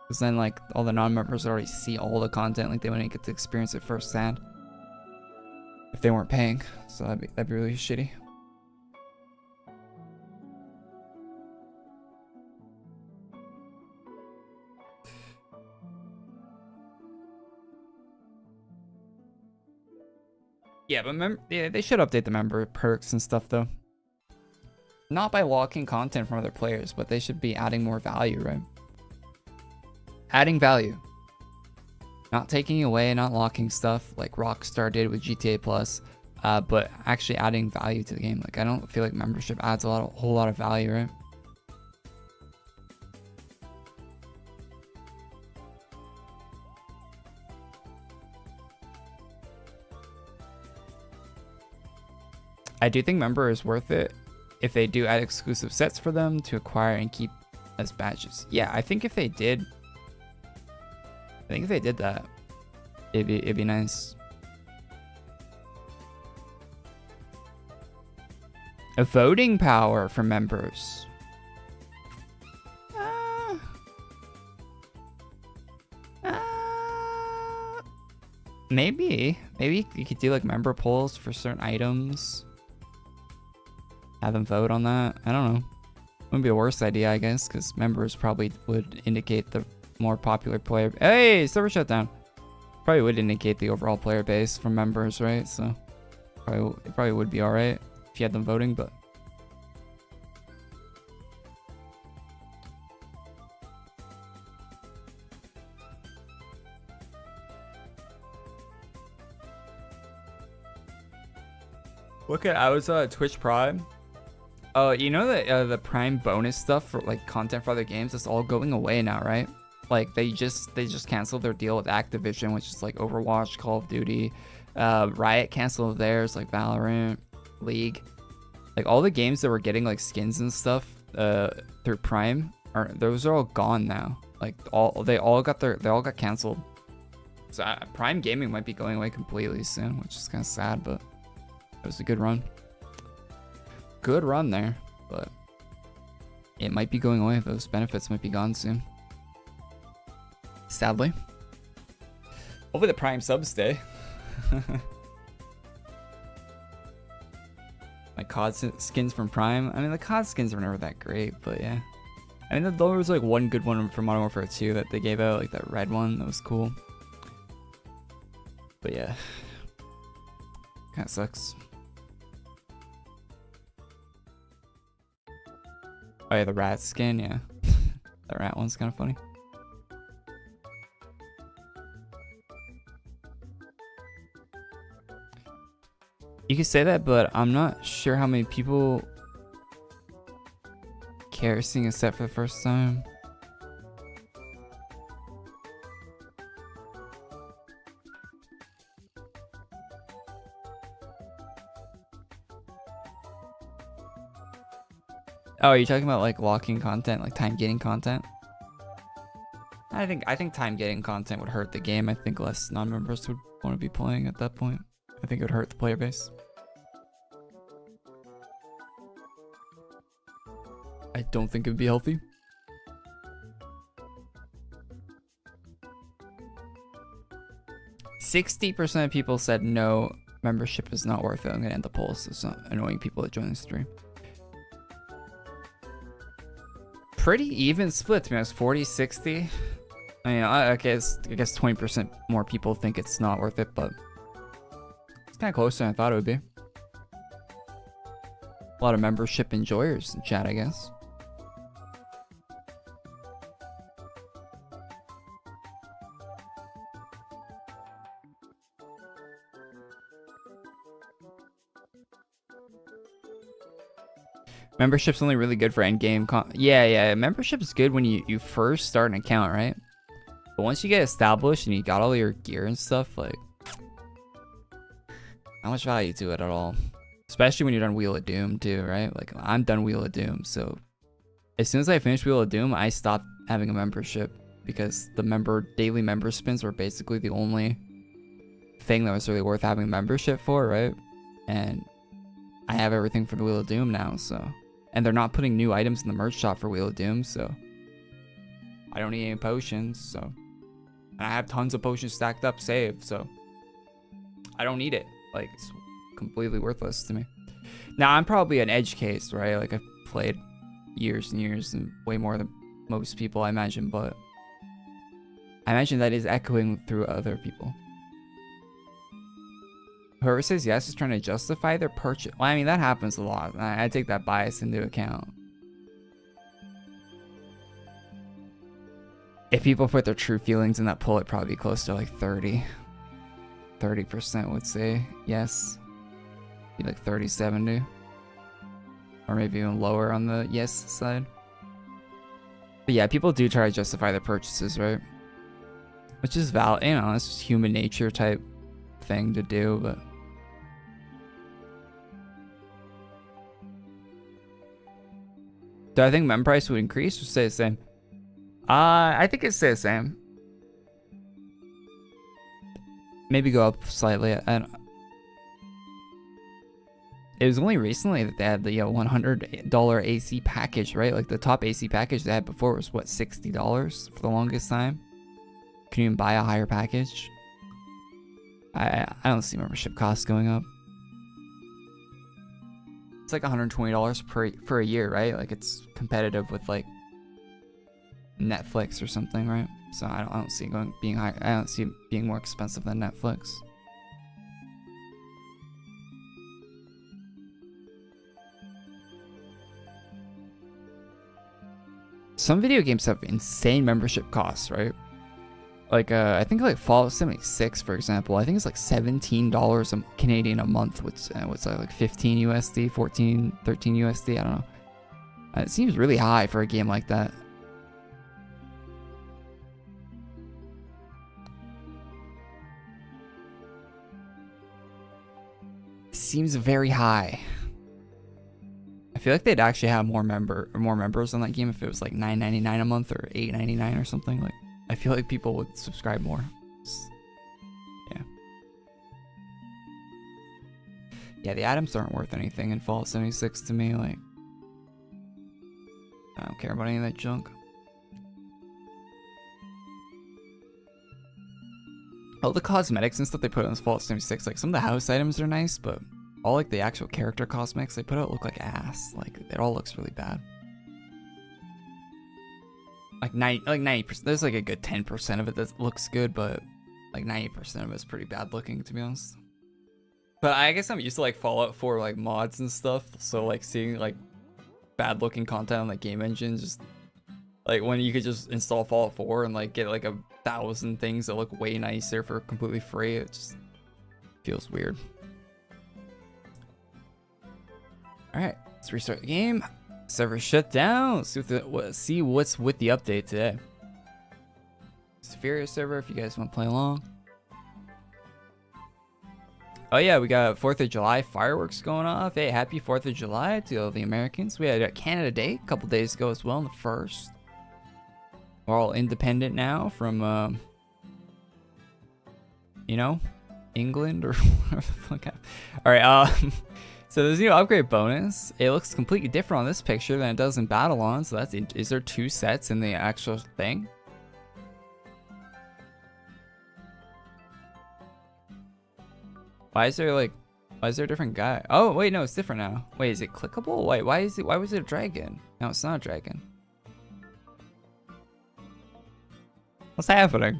Because then like all the non-members already see all the content, like they wouldn't get to experience it firsthand if they weren't paying. So that'd be really shitty. Yeah, but they should update the member perks and stuff though. Not by locking content from other players, but they should be adding more value, right? Adding value. Not taking away, not locking stuff like Rockstar did with GTA Plus, but actually adding value to the game. Like, I don't feel like membership adds a whole lot of value, right? I do think member is worth it if they do add exclusive sets for them to acquire and keep as badges. Yeah, I think if they did that, it'd be nice. A voting power for members. Maybe you could do like member polls for certain items. Have them vote on that. I don't know. Wouldn't be the worst idea, I guess, because members probably would indicate the more popular player. Hey, server shutdown. Probably would indicate the overall player base from members, right? So it probably would be all right if you had them voting, but. Look at, I was Twitch Prime. Oh, you know that the Prime bonus stuff for like content for other games, it's all going away now, right? Like they just canceled their deal with Activision, which is like Overwatch, Call of Duty. Riot canceled theirs, like Valorant, League. Like all the games that were getting like skins and stuff through Prime those are all gone now. Like they all got canceled. So Prime Gaming might be going away completely soon, which is kind of sad, but it was a good run. Good run there, but it might be going away. Those benefits might be gone soon. Sadly. Hopefully the Prime subs stay. My COD skins from Prime. I mean, the COD skins were never that great, but yeah. I mean, there was like one good one from Modern Warfare 2 that they gave out, like that red one. That was cool. But yeah. Kind of sucks. Oh yeah, the rat skin, yeah. That rat one's kind of funny. You could say that, but I'm not sure how many people care seeing a set for the first time. Oh, are you talking about like locking content, like time getting content? I think time getting content would hurt the game. I think less non-members would want to be playing at that point. I think it would hurt the player base. I don't think it would be healthy. %60 of people said no, membership is not worth it. I'm gonna end the poll so it's not annoying people that join the stream. Pretty even split, to be honest. 40-60. I mean, I guess 20% more people think it's not worth it, but it's kind of closer than I thought it would be. A lot of membership enjoyers in chat, I guess. Membership's only really good for endgame yeah, membership's good when you first start an account, right? But once you get established and you got all your gear and stuff, like, not much value to it at all. Especially when you're done Wheel of Doom too, right? Like, I'm done Wheel of Doom, so as soon as I finished Wheel of Doom, I stopped having a membership because the daily member spins were basically the only thing that was really worth having a membership for, right? And I have everything for the Wheel of Doom now, so. And they're not putting new items in the merch shop for Wheel of Doom, so I don't need any potions, so. And I have tons of potions stacked up, saved, so I don't need it. Like, it's completely worthless to me. Now, I'm probably an edge case, right? Like, I've played years and years and way more than most people, I imagine, but I imagine that is echoing through other people. Whoever says yes is trying to justify their purchase. Well, I mean, that happens a lot. I take that bias into account. if people put their true feelings in that poll, it'd probably be close to like 30% would say yes. Be like 30-70. Or maybe even lower on the yes side. But yeah, people do try to justify their purchases, right? Which is valid, you know, it's just human nature type thing to do, but... Do I think mem price would increase or stay the same? I think it'd stay the same. Maybe go up slightly. It was only recently that they had the $100 AC package, right? Like the top AC package they had before was what, $60 for the longest time? Can you even buy a higher package? I don't see membership costs going up. It's like $120 per a year, right? Like it's competitive with like Netflix or something, right? So I don't see it being high. I don't see it being more expensive than Netflix. Some video games have insane membership costs, right? Like I think like Fallout 76, for example, I think it's like $17 Canadian a month, which what's like 15 USD, 14, 13 USD, I don't know. It seems really high for a game like that. Seems very high. I feel like they'd actually have more members on that game if it was like $9.99 a month or $8.99 or something. Like, I feel like people would subscribe more. Yeah. Yeah, the items aren't worth anything in Fallout 76 to me. Like, I don't care about any of that junk. All the cosmetics and stuff they put on Fallout 76, like some of the house items are nice, but all like the actual character cosmetics they put out look like ass. Like it all looks really bad. Like 90%. There's like a good 10% of it that looks good, but like 90% of it's pretty bad looking, to be honest. But I guess I'm used to like Fallout 4 like mods and stuff, so like seeing like bad looking content on like game engine, just like when you could just install Fallout 4 and like get like 1,000 things that look way nicer for completely free, it just feels weird. Alright, let's restart the game. Server shut down. Let's see what's with the update today. Sphere server if you guys want to play along. Oh yeah, we got 4th of July fireworks going off. Hey, happy 4th of July to all the Americans. We had Canada Day a couple days ago as well, on the 1st. We're all independent now from, you know, England or whatever the fuck. Alright, so there's a new upgrade bonus. It looks completely different on this picture than it does in Battle-On. So that's, is there 2 sets in the actual thing? Why is there a different guy? Oh wait, no, it's different now. Wait, is it clickable? Wait, why was it a dragon? No, it's not a dragon. What's happening?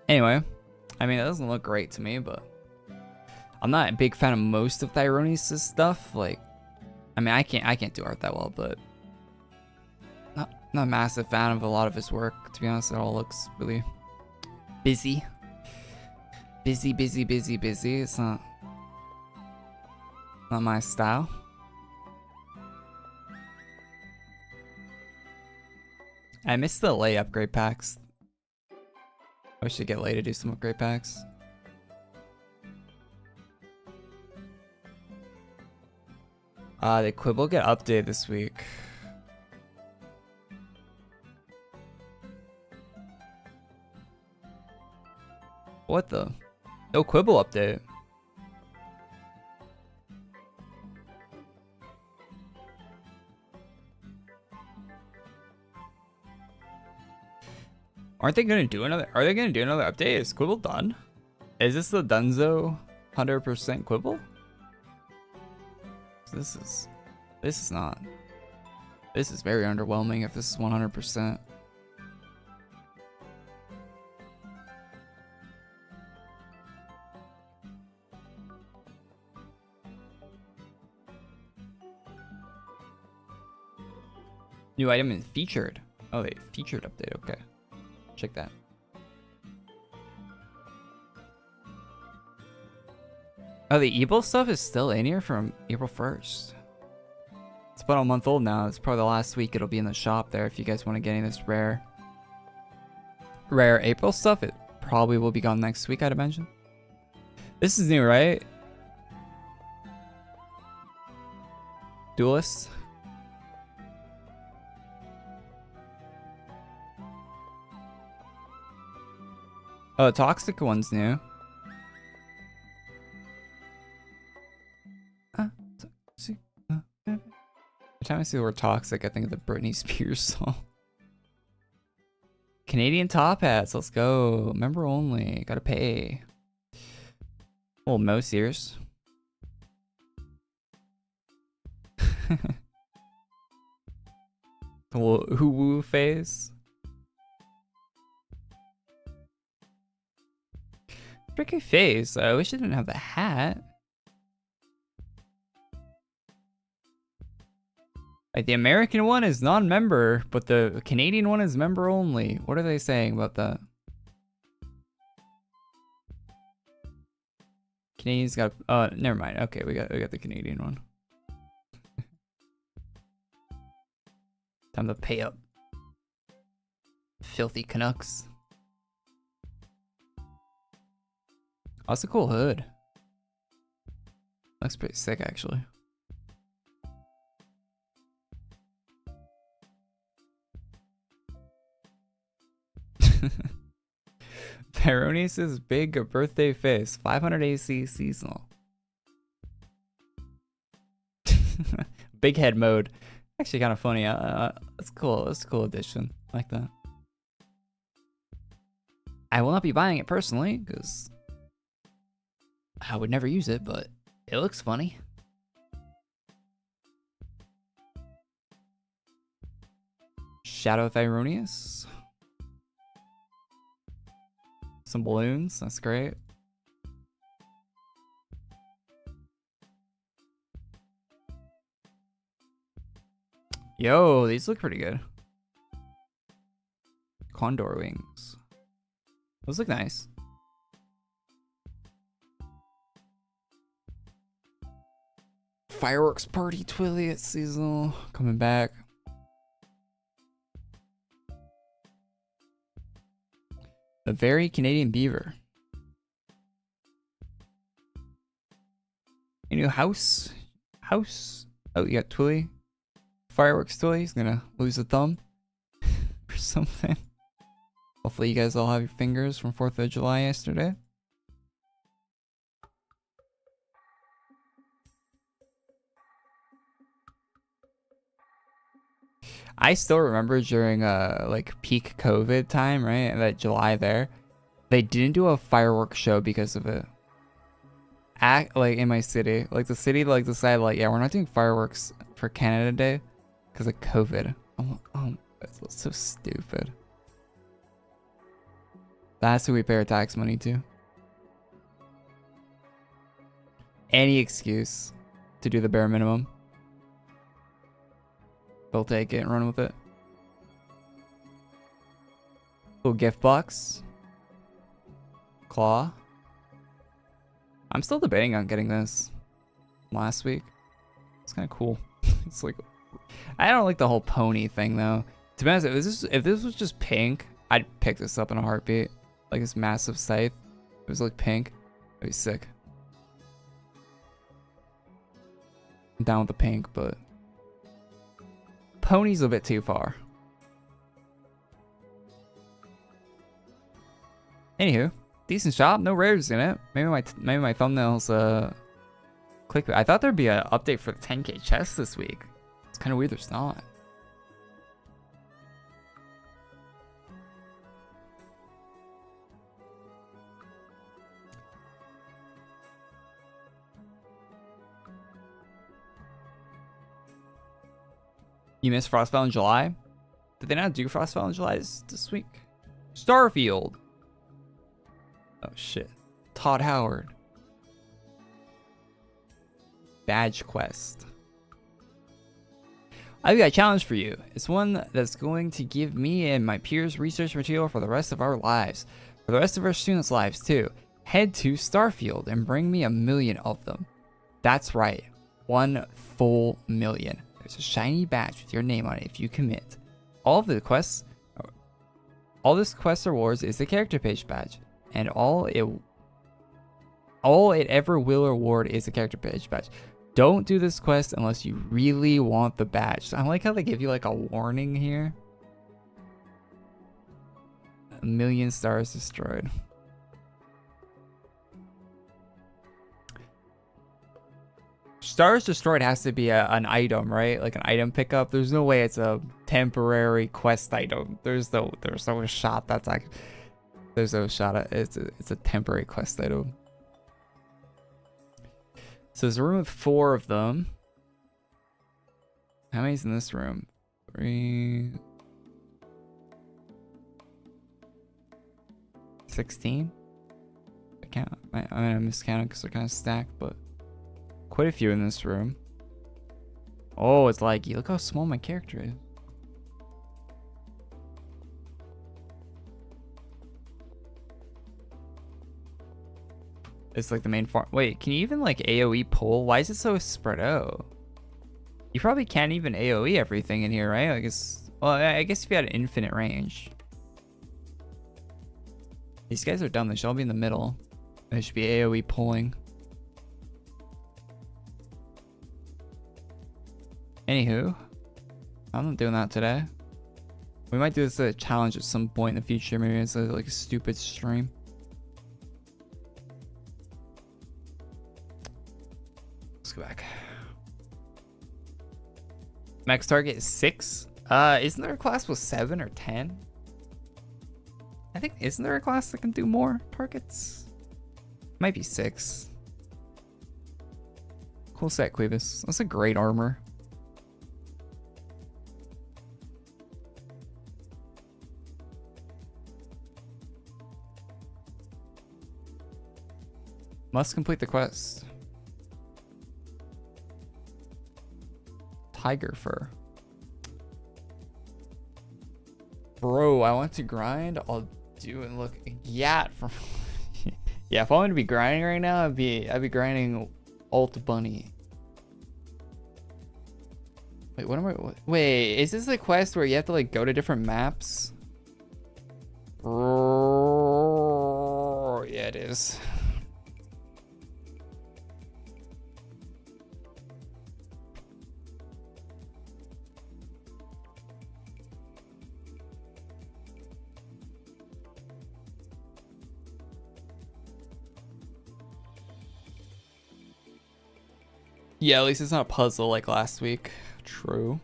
Anyway, I mean, it doesn't look great to me, but I'm not a big fan of most of Tyronis' stuff. Like, I mean, I can't do art that well, but not a massive fan of a lot of his work, to be honest. It all looks really busy. Busy. It's not my style. I missed the lay upgrade packs. I should get Lay to do some upgrade packs. The Quibble get updated this week. What the? No Quibble update. Aren't they gonna do another? Are they gonna do another update? Is Quibble done? Is this the Dunzo 100% Quibble? This is not. This is very underwhelming if this is 100%. New item is featured. Oh, they featured update. Okay. Check that. Oh, the Evil stuff is still in here from April 1st. It's about a month old now. It's probably the last week it'll be in the shop there if you guys want to get any of this rare April stuff. It probably will be gone next week, I'd imagine. This is new, right? Duelist. Oh, Toxic one's new. Every time I see the word toxic, I think of the Britney Spears song. Canadian top hats, let's go. Member only, gotta pay. Little mouse ears. The little hoo-woo face. Pretty face. I wish I didn't have the hat. Like, the American one is non-member, but the Canadian one is member only. What are they saying about that? Canadians got. Never mind. Okay, we got the Canadian one. Time to pay up. Filthy Canucks. Oh, that's a cool hood. Looks pretty sick, actually. Veronius' big birthday face. 500 AC seasonal. Big head mode. Actually kind of funny. That's cool. That's a cool addition. I like that. I will not be buying it personally, because I would never use it, but it looks funny. Shadow of Ironius. Some balloons, that's great. Yo, these look pretty good. Condor wings. Those look nice. Fireworks party Twilly at seasonal. Coming back. A very Canadian beaver. A new house. Oh, you got Twilly. Fireworks Twilly. He's gonna lose a thumb. Or something. Hopefully you guys all have your fingers from 4th of July yesterday. I still remember during like peak COVID time, right? That July there, they didn't do a fireworks show because of it. Like in my city, like the city like decided like, yeah, we're not doing fireworks for Canada Day because of COVID. Oh, that's so stupid. That's who we pay our tax money to. Any excuse to do the bare minimum. They'll take it and run with it. Little gift box. Claw. I'm still debating on getting this last week. It's kind of cool. It's like, I don't like the whole pony thing though. To be honest, if this was just pink, I'd pick this up in a heartbeat. Like this massive scythe. If it was like pink, it'd be sick. I'm down with the pink, but pony's a bit too far. Anywho, decent shop, no rares in it. Maybe my thumbnails clickbait. I thought there'd be an update for the 10k chest this week. It's kind of weird there's not. You missed Frostfell in July? Did they not do Frostfell in July this week? Starfield. Oh shit. Todd Howard. Badge quest. I've got a challenge for you. It's one that's going to give me and my peers research material for the rest of our lives. For the rest of our students' lives, too. Head to Starfield and bring me 1 million of them. That's right. 1 full million. There's a shiny badge with your name on it if you commit. All this quest rewards is the character page badge. And all it ever will reward is the character page badge. Don't do this quest unless you really want the badge. I like how they give you like a warning here. 1 million stars destroyed. Stars destroyed has to be an item, right? Like an item pickup. There's no way it's a temporary quest item. There's no shot. That's like there's no shot at it's a temporary quest item. So there's a room with 4 of them. How many's in this room? 3, 16. I'm miscounting because they're kind of stacked, but quite a few in this room. Oh, it's like, look how small my character is. It's like the main farm. Wait, can you even like AoE pull? Why is it so spread out? You probably can't even AoE everything in here, right? I guess if you had an infinite range. These guys are dumb. They should all be in the middle. They should be AoE pulling. Anywho, I'm not doing that today. We might do this as a challenge at some point in the future. Maybe it's like a stupid stream. Let's go back. Max target is 6. Isn't there a class with 7 or 10? I think, isn't there a class that can do more targets? Might be 6. Cool set, Queebus. That's a great armor. Must complete the quest. Tiger fur. Bro, I want to grind. I'll do and look. Yeah, yeah. If I wanted to be grinding right now, I'd be grinding Alt Bunny. Wait, what am I? Wait, is this a quest where you have to like go to different maps? Oh, yeah, it is. Yeah, at least it's not a puzzle like last week. True.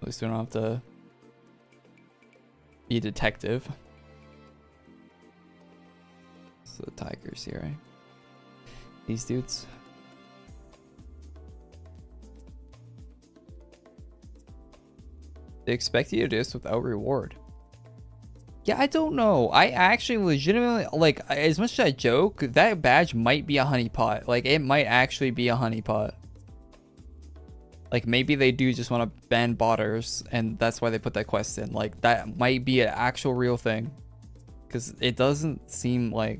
At least we don't have to be a detective. So the tigers here, right? These dudes. They expect you to do this without reward. Yeah, I don't know. I actually legitimately, like, as much as I joke, that badge might be a honeypot. Like, it might actually be a honeypot. Like, maybe they do just want to ban botters, and that's why they put that quest in. Like, that might be an actual real thing. Because it doesn't seem like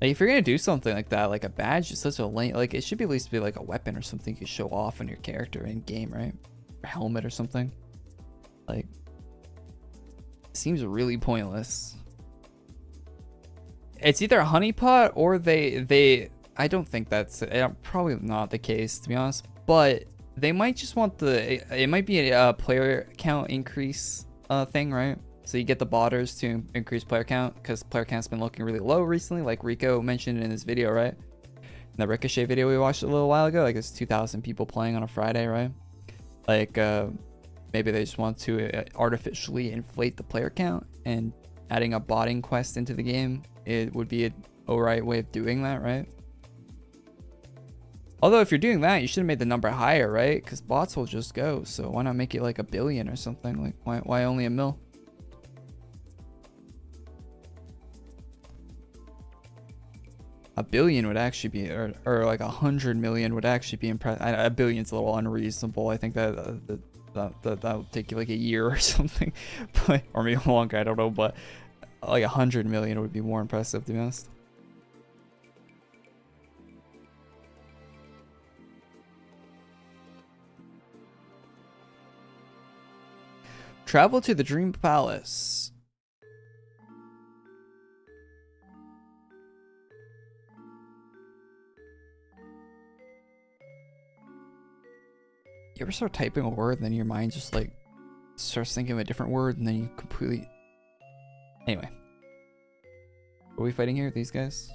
if you're going to do something like that, like a badge is such a lame... Like, it should be at least be like a weapon or something you can show off on your character in game, right? Or helmet or something. Like, it seems really pointless. It's either a honeypot or they I don't think that's probably not the case, to be honest, but they might just want it might be a player count increase thing, right? So you get the botters to increase player count because player count's been looking really low recently, like Rico mentioned in his video, right? In the Ricochet video we watched a little while ago, like it's 2,000 people playing on a Friday, right? Like maybe they just want to artificially inflate the player count, and adding a botting quest into the game, it would be an alright way of doing that, right? Although if you're doing that, you should have made the number higher, right? Because bots will just go. So why not make it like 1 billion or something? Like why only 1 mil? A billion would actually be, or like 100 million would actually be impressive. A billion's a little unreasonable. I think that'll take you like a year or something, but or maybe longer. I don't know, but like 100 million would be more impressive, to be honest. Travel to the Dream Palace. You ever start typing a word and then your mind just like starts thinking of a different word and then you completely... Anyway. Are we fighting here, these guys?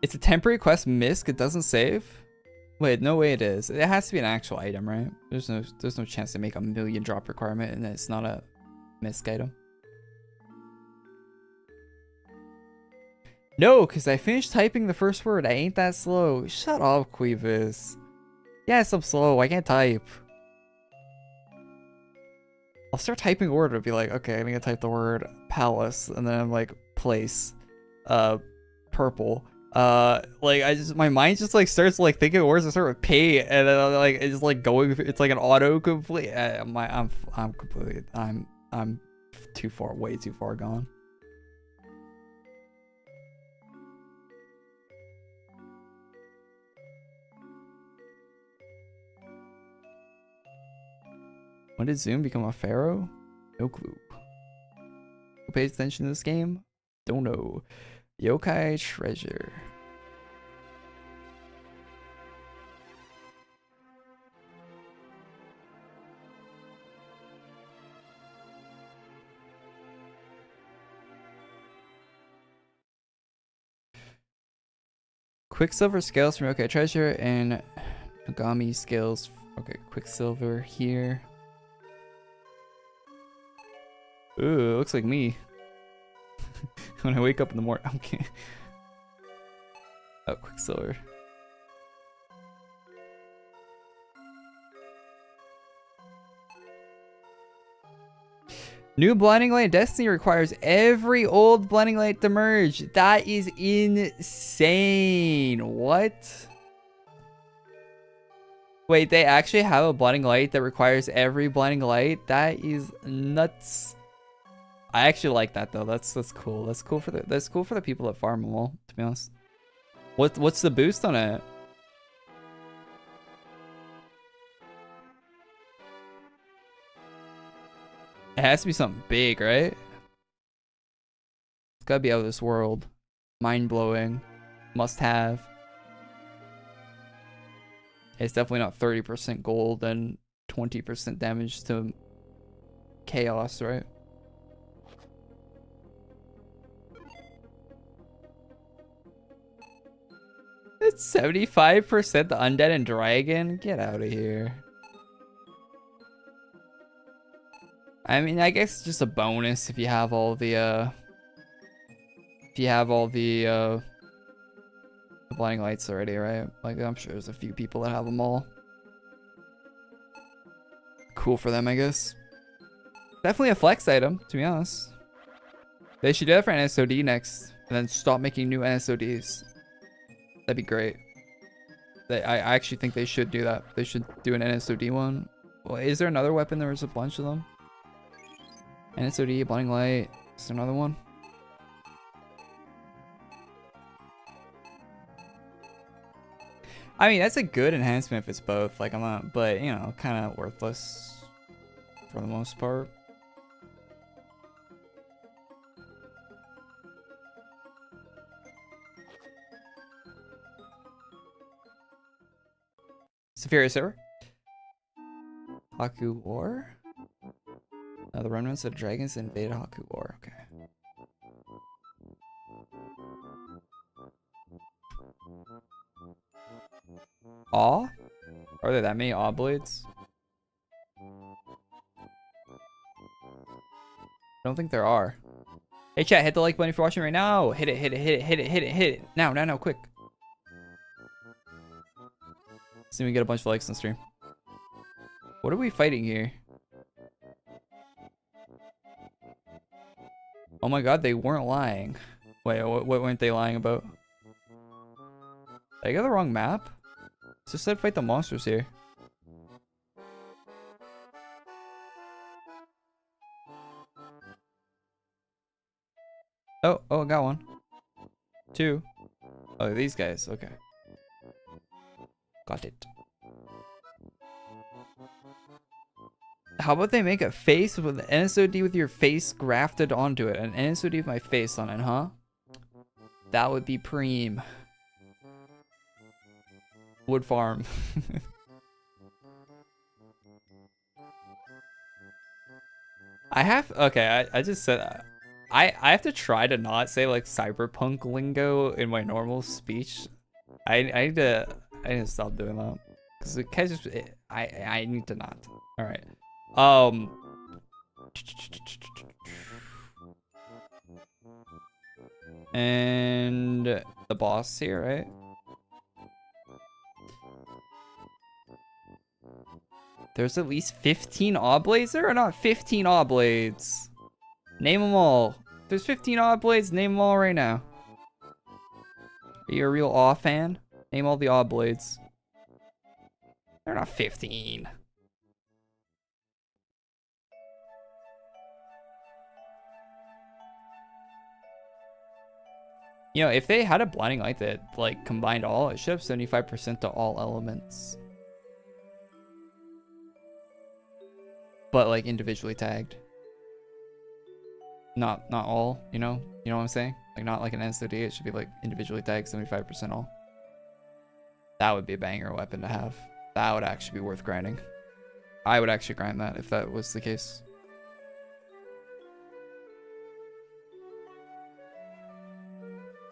It's a temporary quest misc, it doesn't save? Wait, no way it is. It has to be an actual item, right? There's no chance to make a 1,000,000 drop requirement and it's not a misc item. No, because I finished typing the first word. I ain't that slow. Shut up, Queevis. Yes, I'm slow. I can't type. I'll start typing a word. It'll be like, okay, I'm gonna type the word palace, and then I'm like, place, purple. Like my mind just like starts like thinking of words that start with P, and then I'm like it's like going. It's like an auto complete. I'm completely. I'm too far. Way too far gone. When did Zoom become a pharaoh? No clue. Who pays attention to this game? Don't know. Yokai treasure. Quicksilver scales from Yokai treasure and Nagami scales. Okay, Quicksilver here. Ooh, it looks like me. When I wake up in the morning. Okay. Oh, Quicksilver. New Blinding Light Destiny requires every old Blinding Light to merge. That is insane. What? Wait, they actually have a Blinding Light that requires every Blinding Light? That is nuts. I actually like that though. That's cool. That's cool for the people that farm them all, to be honest. What's the boost on it? It has to be something big, right? It's gotta be out of this world. Mind blowing. Must have. It's definitely not 30% gold and 20% damage to chaos, right? It's 75% the undead and dragon? Get out of here. I mean, I guess it's just a bonus if you have all the blinding lights already, right? Like, I'm sure there's a few people that have them all. Cool for them, I guess. Definitely a flex item, to be honest. They should do that for NSOD next, and then stop making new NSODs. That'd be great. I actually think they should do that. They should do an NSOD one. Well, is there another weapon? There was a bunch of them. NSOD, blinding light. Is there another one? I mean, that's a good enhancement if it's both. Like, I'm not, but you know, kind of worthless for the most part. Superior server. Haku War. The remnants of dragons invaded Haku War. Okay. Aw? Are there that many Aw blades? I don't think there are. Hey chat, hit the like button if you're watching right now. Hit it, hit it, hit it, hit it, hit it, hit it. Now, now, now, quick. See if we get a bunch of likes on stream. What are we fighting here? Oh my god, they weren't lying. Wait, what weren't they lying about? I got the wrong map? It just said fight the monsters here. Oh, I got one. 2. Oh, these guys. Okay. Got it. How about they make a face with an NSOD with your face grafted onto it? An NSOD with my face on it, huh? That would be preem. Wood farm. I just said I have to try to not say like cyberpunk lingo in my normal speech. I need to stop doing that because it kind of just I need to not. All right. And the boss here, right? There's at least 15 Obblades. There are not 15 Obblades. Name them all. There's 15 Obblades. Name them all right now. Are you a real Aw fan? Name all the Obblades. They're not 15. You know, if they had a blinding light that like combined all, it should have 75% to all elements. But like individually tagged. Not all, you know what I'm saying? Like not like an NSOD, it should be like individually tagged 75% all. That would be a banger weapon to have. That would actually be worth grinding. I would actually grind that if that was the case.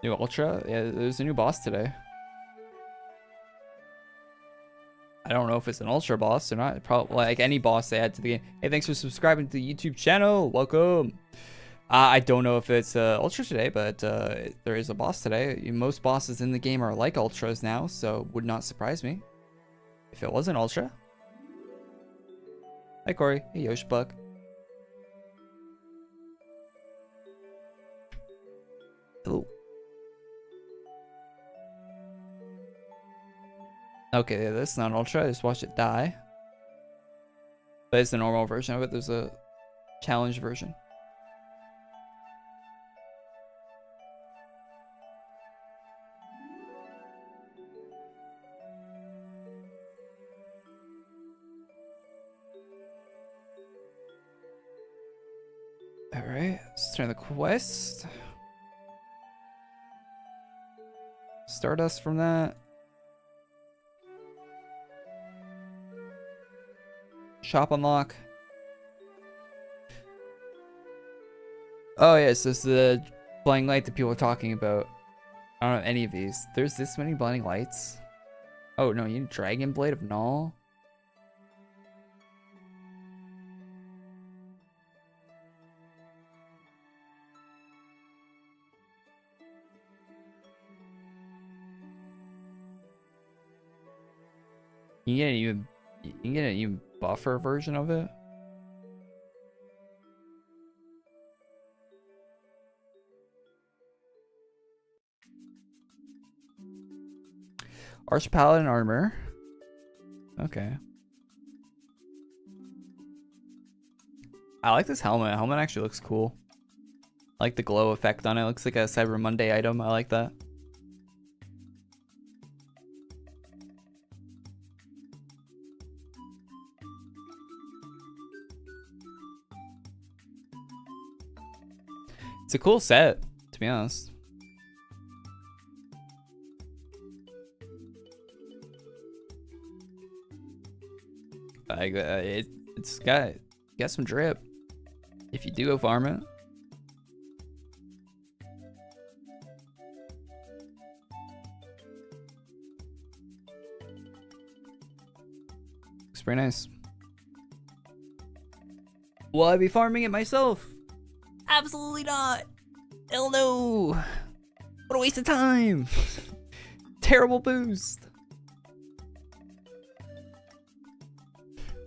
New Ultra? Yeah, there's a new boss today. I don't know if it's an Ultra boss or not. Probably like any boss they add to the game. Hey, thanks for subscribing to the YouTube channel. Welcome. I don't know if it's Ultra today, but there is a boss today. Most bosses in the game are like Ultras now, so would not surprise me if it was an Ultra. Hi, Korey. Hey, Yoshbuck. Hello. Okay, yeah, this is not an Ultra. I just watched it die. But it's the normal version of it. There's a challenge version. Alright, let's turn the quest. Stardust from that. Shop unlock. Oh yes, this is the blinding light that people are talking about. I don't know any of these. There's this many blinding lights. Oh no, you need Dragon Blade of Null. You can get an even buffer version of it. Arch Paladin armor. Okay. I like this helmet. Helmet actually looks cool. I like the glow effect on it. Looks like a Cyber Monday item. I like that. It's a cool set, to be honest. It's got some drip. If you do go farm it. Looks pretty nice. Will I be farming it myself? Absolutely not. Hell no. What a waste of time. Terrible boost.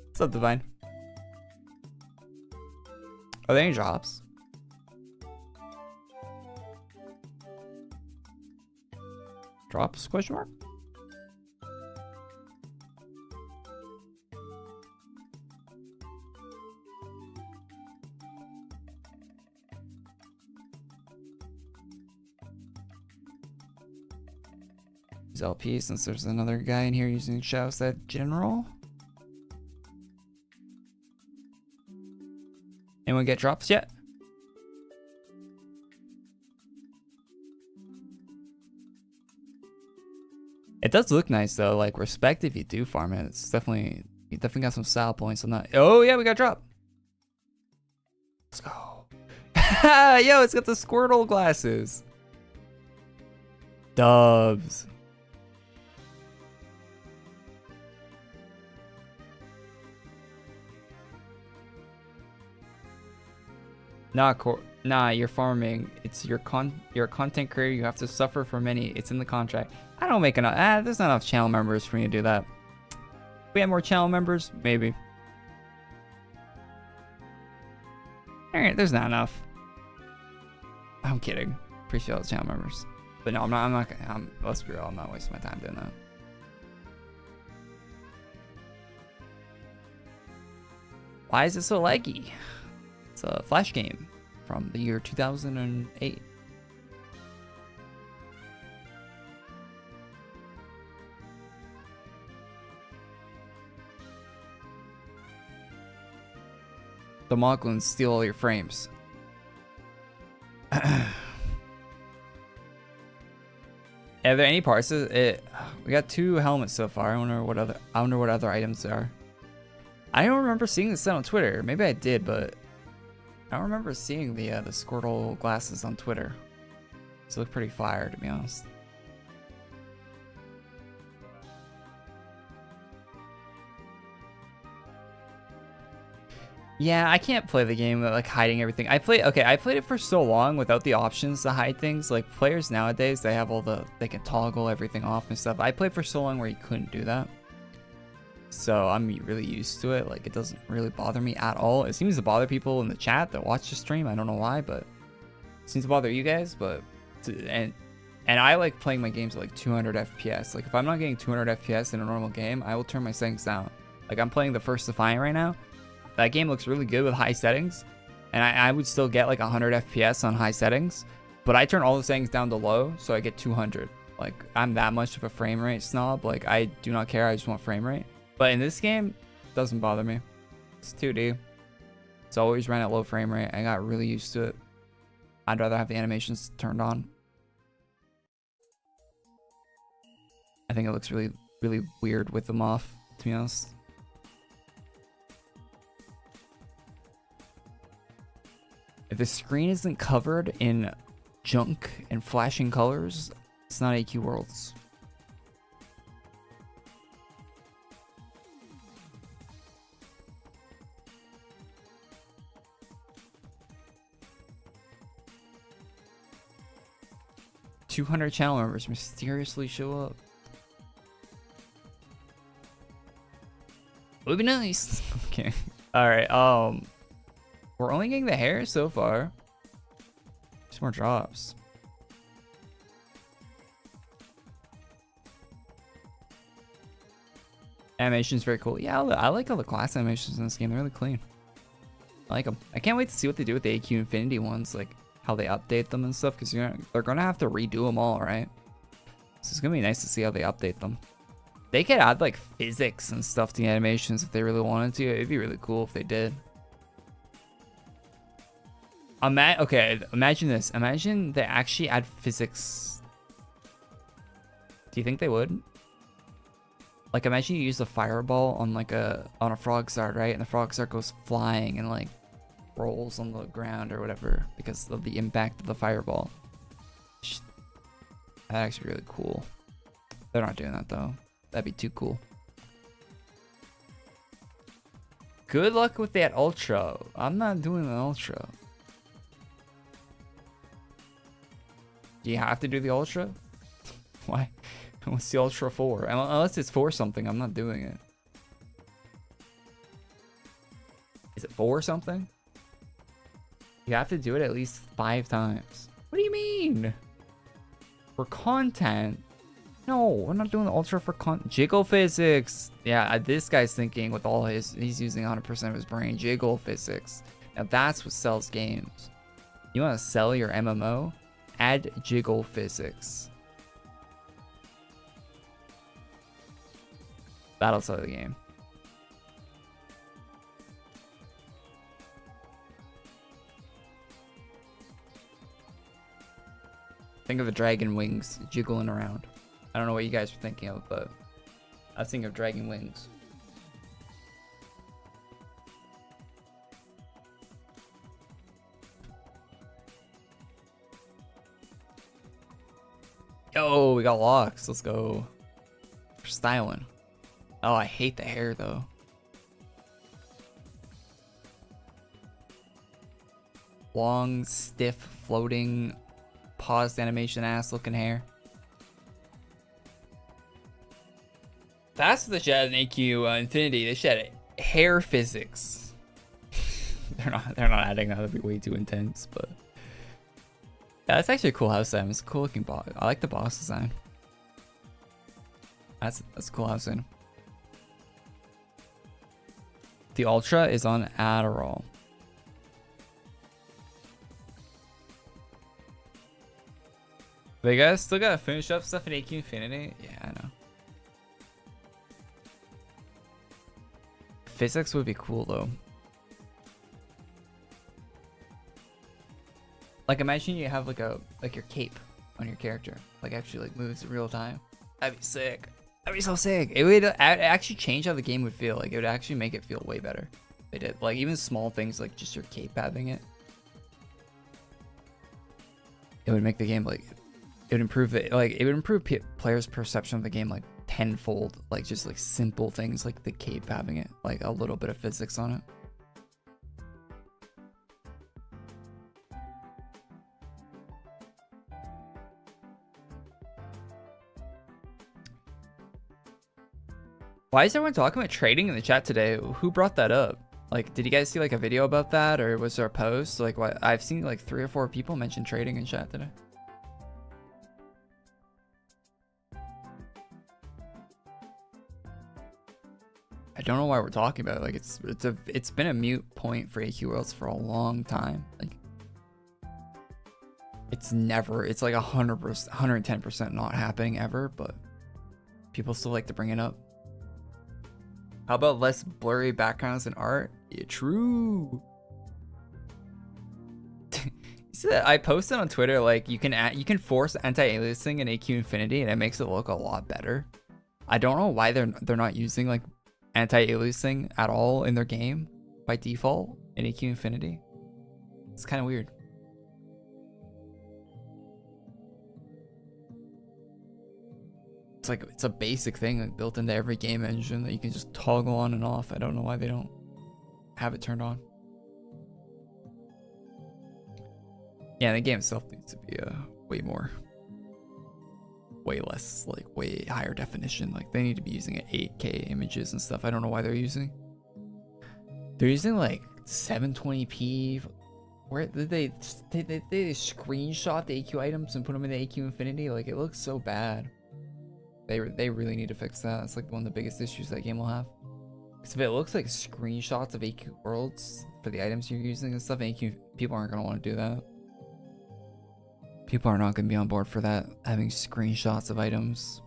What's up, Divine? Are there any drops? Drops, question mark? LP, since there's another guy in here using shouts at general. Anyone get drops yet? It does look nice though, like respect if you do farm it. It's definitely, you definitely got some style points on that. Oh yeah, we got drop. Let's go. Yo, it's got the Squirtle glasses. Dubs. Nah, you're farming. It's you're a content creator. You have to suffer for many. It's in the contract. I don't make enough. There's not enough channel members for me to do that. If we have more channel members, maybe. All right, there's not enough. I'm kidding. Appreciate all the channel members, but no, I'm not. Let's be real. I'm not wasting my time doing that. Why is it so laggy? It's a Flash game from the year 2008. The Moglins steal all your frames. Are there any parts of it? We got 2 helmets so far. I wonder what other items there are. I don't remember seeing this on Twitter. Maybe I did, but I don't remember seeing the Squirtle glasses on Twitter. These look pretty fire, to be honest. Yeah, I can't play the game like hiding everything. I played it for so long without the options to hide things. Like players nowadays, they have they can toggle everything off and stuff. I played for so long where you couldn't do that. So I'm really used to it. Like it doesn't really bother me at all. It seems to bother people in the chat that watch the stream. I don't know why, but it seems to bother you guys. But and I like playing my games at like 200 FPS. Like if I'm not getting 200 FPS in a normal game, I will turn my settings down. Like I'm playing the First Defiant right now. That game looks really good with high settings, and I would still get like 100 FPS on high settings, but I turn all the settings down to low, so I get 200. Like I'm that much of a frame rate snob. Like I do not care. I just want frame rate. But in this game, it doesn't bother me. It's 2D. It's always ran at low frame rate. I got really used to it. I'd rather have the animations turned on. I think it looks really, really weird with them off, to be honest. If the screen isn't covered in junk and flashing colors, it's not AQ Worlds. $200 channel members mysteriously show up. It would be nice. Okay. All right. We're only getting the hair so far. There's more drops. Animation's very cool. Yeah, I like all the class animations in this game. They're really clean. I like them. I can't wait to see what they do with the AQ Infinity ones, like how they update them and stuff, because they're gonna have to redo them all, right? So it's gonna be nice to see how they update them. They could add like physics and stuff to the animations if they really wanted to. It'd be really cool if they did. Okay, imagine this. Imagine they actually add physics. Do you think they would? Like, imagine you use a fireball on like on a frog zard, right? And the frog zard goes flying and like rolls on the ground or whatever because of the impact of the fireball. That'd actually be really cool. They're not doing that though. That'd be too cool. Good luck with that ultra. I'm not doing an ultra. Do you have to do the ultra? Why? What's the ultra for? Unless it's for something, I'm not doing it. Is it for something? You have to do it at least 5 times. What do you mean? For content? No, we're not doing the ultra for jiggle physics. Yeah, this guy's thinking with all he's using 100% of his brain. Jiggle physics. Now that's what sells games. You want to sell your MMO? Add jiggle physics. That'll sell the game. Think of the dragon wings jiggling around. I don't know what you guys were thinking of, but I was thinking of dragon wings. Yo, we got locks. Let's go. We're styling. Oh, I hate the hair though. Long, stiff, floating, paused animation ass looking hair. That's what they should add in AQ Infinity. They should add hair physics. they're not adding that. That'd be way too intense, but yeah, that's actually a cool house design. It's a cool looking boss. I like the boss design. That's a cool house design. The Ultra is on Adderall. But you guys still gotta finish up stuff in AQ Infinity? Yeah, I know. Physics would be cool though. Like imagine you have like your cape on your character, like actually like moves in real time. That'd be sick. That'd be so sick. It would actually change how the game would feel. Like it would actually make it feel way better. They did like even small things like just your cape having it. It would make the game like it would improve it. Like it would improve players' perception of the game like tenfold. Like just like simple things like the cape having it, like a little bit of physics on it. Why is everyone talking about trading in the chat today? Who brought that up? Like, did you guys see like a video about that, or was there a post? Like, what I've seen like 3 or 4 people mention trading in chat today. I don't know why we're talking about it. Like, it's been a mute point for AQ Worlds for a long time. Like, it's like 100%, 110% not happening ever, but people still like to bring it up. How about less blurry backgrounds and art? Yeah, true. So I posted on Twitter like you can force anti-aliasing in AQ Infinity and it makes it look a lot better. I don't know why they're not using like anti-aliasing at all in their game by default in AQ Infinity. It's kind of weird. It's a basic thing like built into every game engine that you can just toggle on and off. I don't know why they don't have it turned on. Yeah, the game itself needs to be way less, like way higher definition. Like they need to be using 8K images and stuff. I don't know why they're using like 720p. Where did they screenshot the AQ items and put them in the AQ Infinity? Like it looks so bad. They really need to fix that. It's like one of the biggest issues that game will have. Because if it looks like screenshots of AQ Worlds for the items you're using and stuff, AQ people aren't gonna want to do that. People are not gonna be on board for that, having screenshots of items.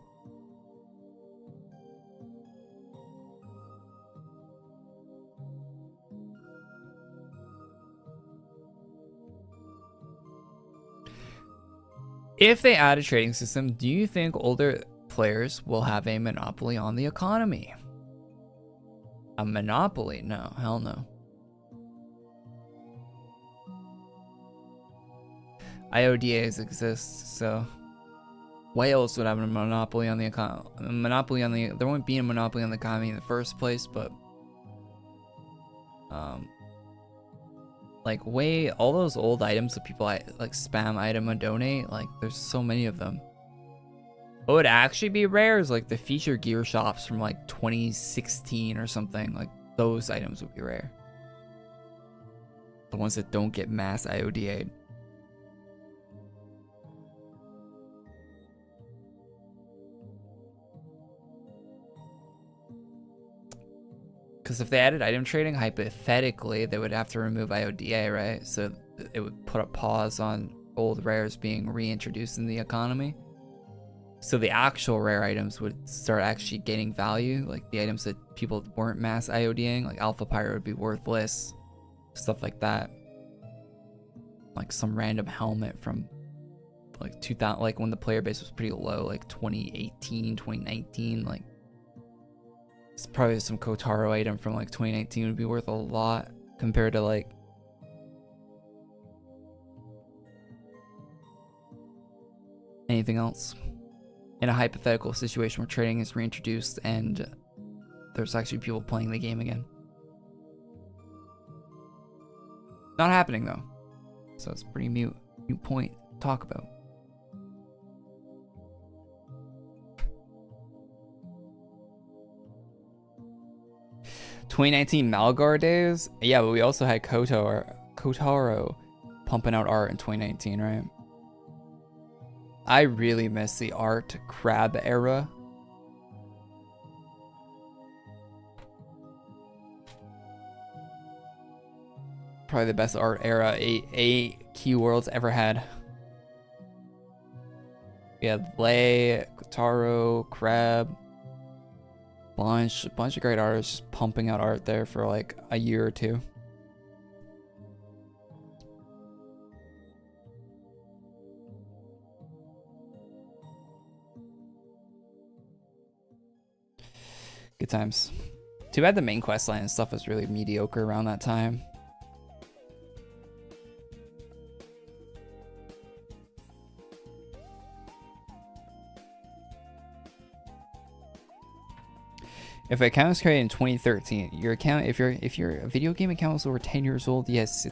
If they add a trading system, do you think older players will have a monopoly on the economy? A monopoly? No, hell no. IODAs exist, so why else would have a monopoly on the economy? There wouldn't be a monopoly on the economy in the first place, but like all those old items that people like spam item and donate, like there's so many of them. What would actually be rare is like the feature gear shops from like 2016 or something. Like those items would be rare. The ones that don't get mass IODA'd. Because if they added item trading, hypothetically, they would have to remove IODA, right? So it would put a pause on old rares being reintroduced in the economy. So the actual rare items would start actually gaining value. Like the items that people weren't mass IODing, like Alpha Pyro would be worthless. Stuff like that. Like some random helmet from like 2000, like when the player base was pretty low, like 2018, 2019, like it's probably some Kotaro item from like 2019 would be worth a lot compared to like anything else. In a hypothetical situation where trading is reintroduced and there's actually people playing the game again. Not happening though. So it's a pretty mute point to talk about. "2019 Malgar days?" Yeah, but we also had Kotaro pumping out art in 2019, right? I really miss the art crab era. Probably the best art era AQ World's ever had. We had Lay, Kotaro, Crab. Bunch of great artists just pumping out art there for like a year or two. Good times. Too bad the main quest line and stuff was really mediocre around that time. If an account was created in 2013, your account, if your video game account is over 10 years old, yes,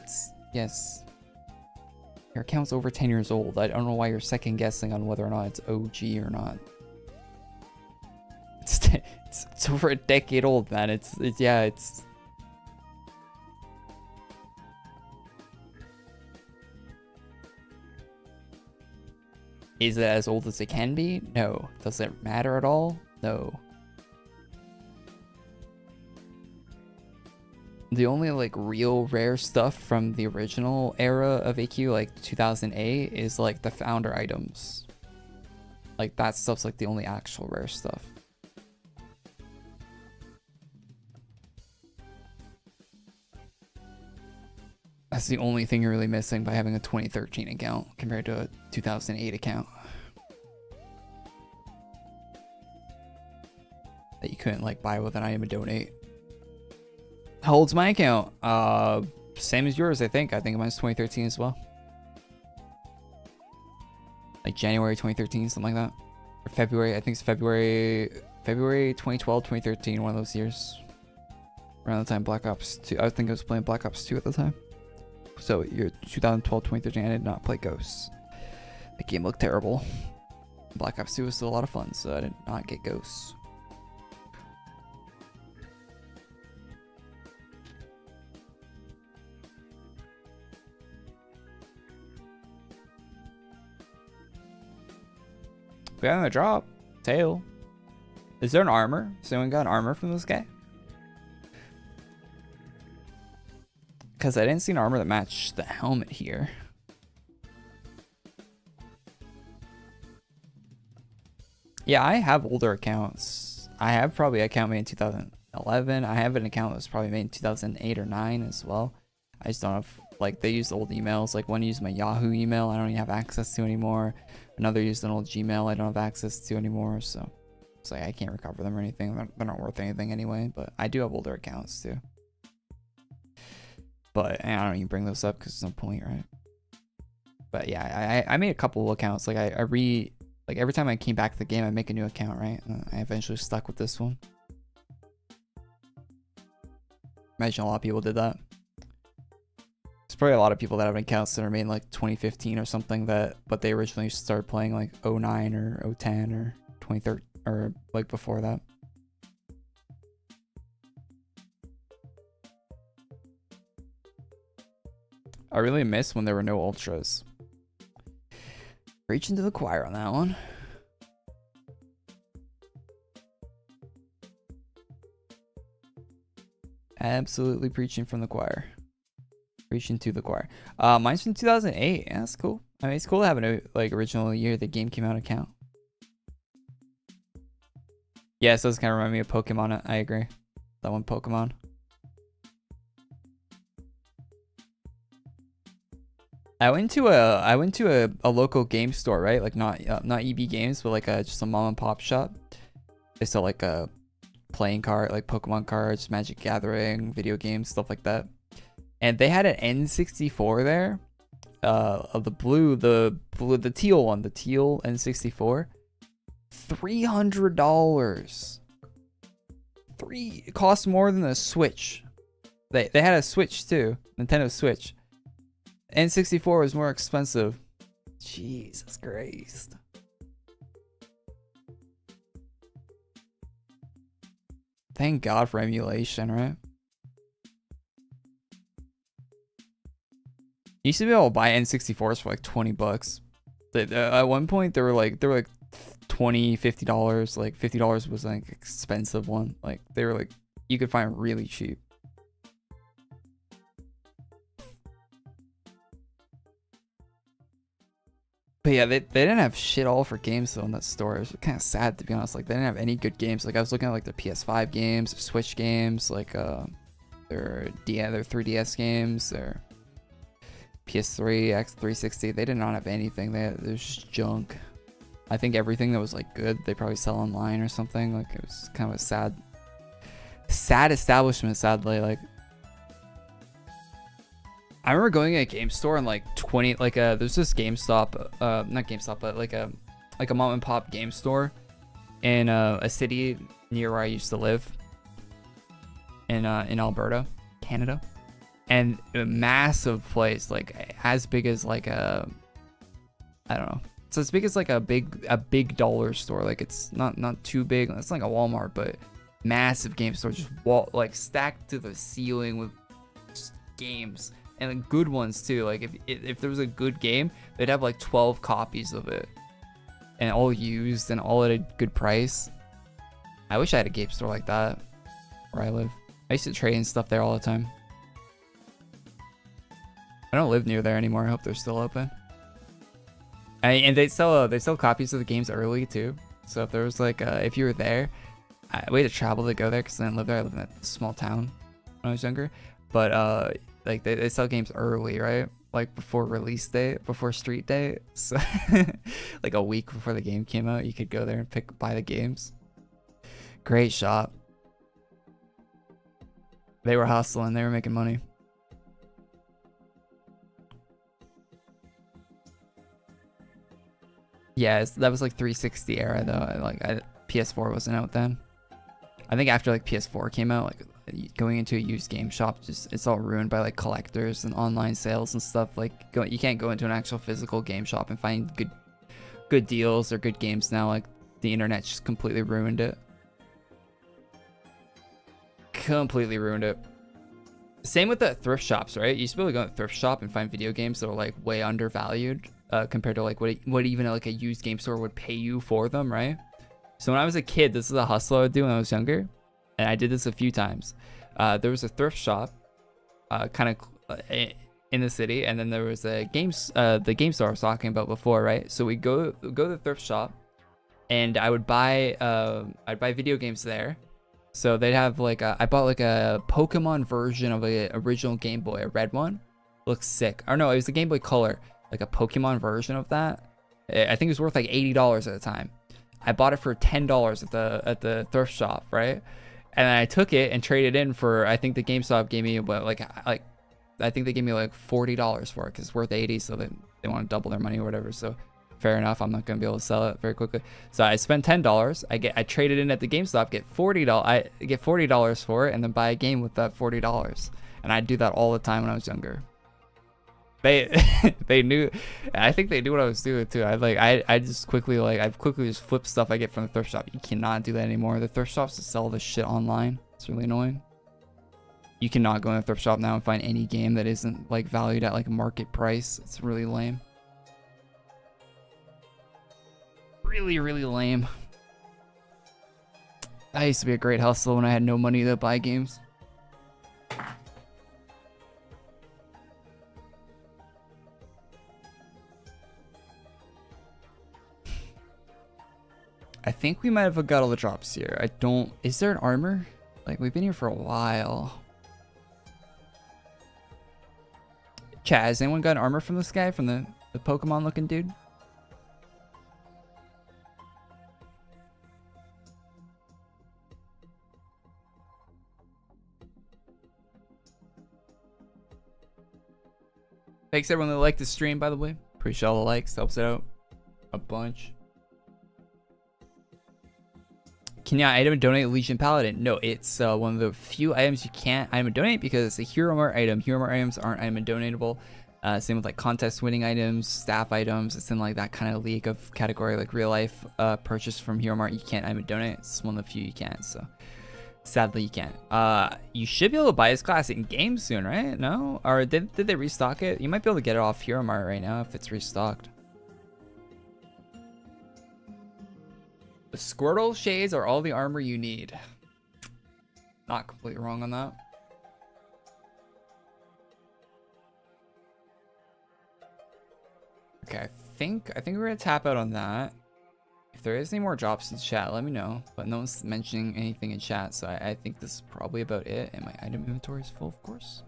yes. Your account's over 10 years old. I don't know why you're second guessing on whether or not it's OG or not. It's over a decade old, man. It's. Is it as old as it can be? No. Does it matter at all? No. The only like real rare stuff from the original era of AQ, like 2008, is like the founder items. Like that stuff's like the only actual rare stuff. That's the only thing you're really missing by having a 2013 account compared to a 2008 account. That you couldn't like buy with an item and donate. How old's my account? Same as yours, I think. I think mine's 2013 as well. Like January 2013, something like that. Or February, I think it's February 2012, 2013, one of those years. Around the time Black Ops 2, I think I was playing Black Ops 2 at the time. So year 2012, 2013, I did not play Ghosts. The game looked terrible. Black Ops 2 was still a lot of fun, so I did not get Ghosts. We got another drop. Tail. Is there an armor? Has anyone got an armor from this guy? Because I didn't see an armor that matched the helmet here. Yeah, I have older accounts. I have probably an account made in 2011. I have an account that was probably made in 2008 or 9 as well. I just don't have, like, they used old emails. Like, one used my Yahoo email I don't even have access to anymore. Another used an old Gmail I don't have access to anymore. So it's like I can't recover them or anything. They're not worth anything anyway. But I do have older accounts too. But I don't even bring those up because there's no point, right? But yeah, I made a couple of accounts. Like like every time I came back to the game, I make a new account, right? I eventually stuck with this one. Imagine a lot of people did that. There's probably a lot of people that have accounts that are made in like 2015 or something but they originally started playing like 09 or 010 or 2013 or like before that. I really miss when there were no ultras. Reaching to the choir on that one. Absolutely preaching from the choir. Preaching to the choir. Mine's from 2008. Yeah, that's cool. I mean, it's cool to have an like original year the game came out account. Yeah, so it's kind of remind me of Pokemon. I agree. That one Pokemon. I went to a local game store, right? Like not EB Games, but like just a mom and pop shop. They sell like a playing card, like Pokemon cards, Magic Gathering, video games, stuff like that. And they had an N64 there. The teal one, the teal N64. $300. It costs more than a Switch. They had a Switch too, Nintendo Switch. N64 was more expensive. Jesus Christ. Thank God for emulation, right? You used to be able to buy N64s for like 20 bucks. At one point they were like $20, $50. Like $50 was like expensive one. Like they were like you could find really cheap. But yeah, they didn't have shit all for games though in that store. It was kind of sad to be honest. Like they didn't have any good games. Like I was looking at like their PS5 games, their Switch games, like their 3DS games, their PS3, X360. They did not have anything. It was just junk. I think everything that was like good, they probably sell online or something. Like it was kind of a sad establishment. Sadly, like. I remember going to a game store and like there's this GameStop, not GameStop, but like a mom and pop game store in a city near where I used to live in Alberta, Canada, and a massive place, like as big as like I don't know, it's as big as like a big dollar store. Like it's not too big. It's like a Walmart, but massive game store, just like stacked to the ceiling with just games. And good ones too. Like if there was a good game, they'd have like 12 copies of it, and all used and all at a good price. I wish I had a game store like that where I live. I used to trade and stuff there all the time. I don't live near there anymore. I hope they're still open. And they sell copies of the games early too. So if there was like if you were there, we had to travel to go there because I didn't live there. I lived in a small town when I was younger, but like they sell games early, right? Like before release date, before street date. So like a week before the game came out, you could go there and buy the games. Great shop. They were hustling, they were making money. Yeah, that was like 360 era though. PS4 wasn't out then. I think after like PS4 came out, like going into a used game shop, it's all ruined by like collectors and online sales and stuff. Like you can't go into an actual physical game shop and find good deals or good games now. Like the internet just completely ruined it. Completely ruined it. Same with the thrift shops, right? You used to be able to go to a thrift shop and find video games that were like way undervalued compared to like what even like a used game store would pay you for them, right? So when I was a kid, this is a hustle I would do when I was younger. And I did this a few times. There was a thrift shop kind of in the city, and then there was the game store I was talking about before, right? So we go to the thrift shop, and I'd buy video games there. So they'd have like I bought like a Pokemon version of a original Game Boy, a red one. Looks sick. Or no, it was the Game Boy Color, like a Pokemon version of that. I think it was worth like $80 at the time. I bought it for $10 at the thrift shop, right? And then I took it and traded in for, I think the GameStop gave me I think they gave me like $40 for it because it's worth $80, so they want to double their money or whatever. So fair enough, I'm not gonna be able to sell it very quickly. So I spent $10. I traded in at the GameStop, get $40 for it, and then buy a game with that $40. And I'd do that all the time when I was younger. They knew. I think they knew what I was doing too. I just quickly just flip stuff I get from the thrift shop. You cannot do that anymore. The thrift shops to sell this shit online. It's really annoying. You cannot go in a thrift shop now and find any game that isn't like valued at like market price. It's really lame. Really, really lame. That used to be a great hustle when I had no money to buy games. I think we might have got all the drops here. I don't... Is there an armor? Like, we've been here for a while. Chat, has anyone got an armor from this guy? From the Pokemon looking dude? Thanks everyone that liked the stream, by the way. Appreciate all the likes. Helps it out a bunch. Can you item donate Legion Paladin? No, it's one of the few items you can't item donate because it's a hero mart item. Hero mart items aren't item donatable. Same with like contest winning items, staff items. It's in like that kind of league of category, like real life purchase from hero mart. You can't item donate. It's one of the few you can't. So sadly you can't. You should be able to buy this class in game soon, right? No? Or did they restock it? You might be able to get it off hero mart right now if it's restocked. The Squirtle shades are all the armor you need. Not completely wrong on that. Okay, I think we're gonna tap out on that. If there is any more drops in chat, let me know. But no one's mentioning anything in chat, so I think this is probably about it. And my item inventory is full, of course.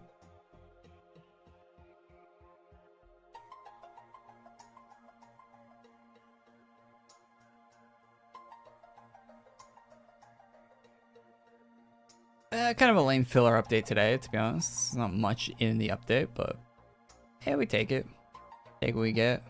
Kind of a lame filler update today, to be honest. There's not much in the update, but hey, we take it. Take what we get.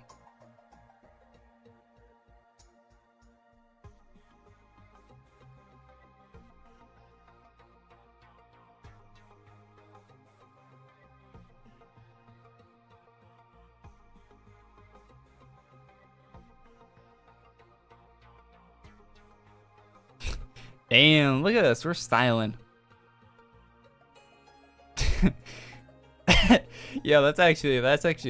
Damn, look at us. We're styling. Yeah, that's actually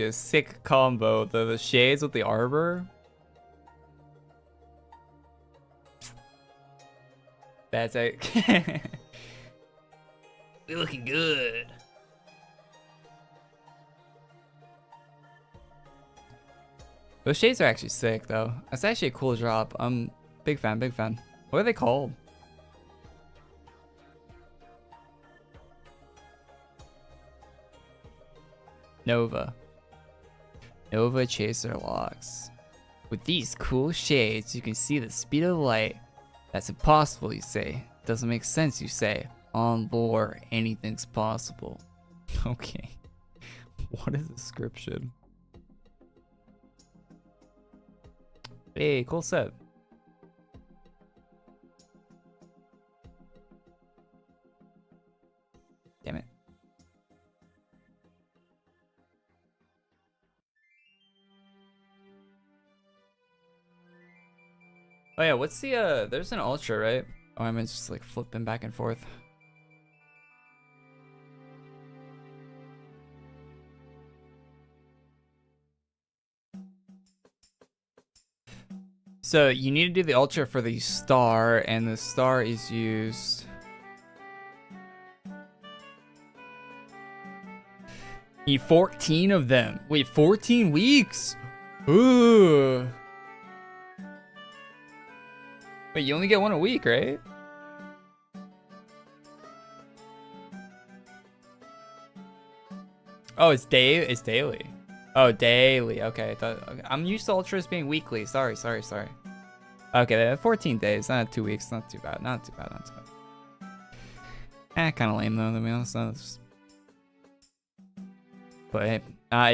a sick combo. The shades with the arbor. That's it. We're looking good. Those shades are actually sick though. That's actually a cool drop. Big fan, big fan. What are they called? Nova Chaser locks. With these cool shades, you can see the speed of light. That's impossible, you say. Doesn't make sense, you say. On lore, anything's possible. Okay. What is the description? Hey, cool set. Damn it. Oh yeah, what's the there's an ultra, right? Oh, I'm just like flipping back and forth. So you need to do the ultra for the star, and the star is used. You need 14 of them. Wait, 14 weeks? Ooh. Wait, you only get one a week, right? Oh, it's daily. Oh, daily. Okay, I'm used to ultras being weekly. Sorry. Okay, 14 days, not 2 weeks. Not too bad. Not too bad. Kind of lame though, to be honest. But hey,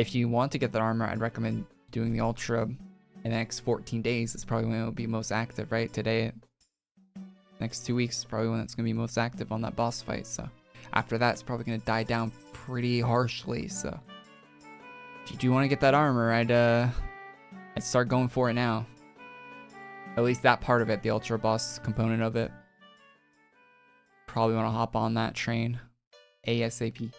if you want to get that armor, I'd recommend doing the ultra in the next 14 days. It's probably when it'll be most active, right? Today, next 2 weeks is probably when it's gonna be most active on that boss fight. So after that, it's probably gonna die down pretty harshly. So if you do want to get that armor, I'd start going for it now. At least that part of it, the ultra boss component of it. Probably want to hop on that train ASAP.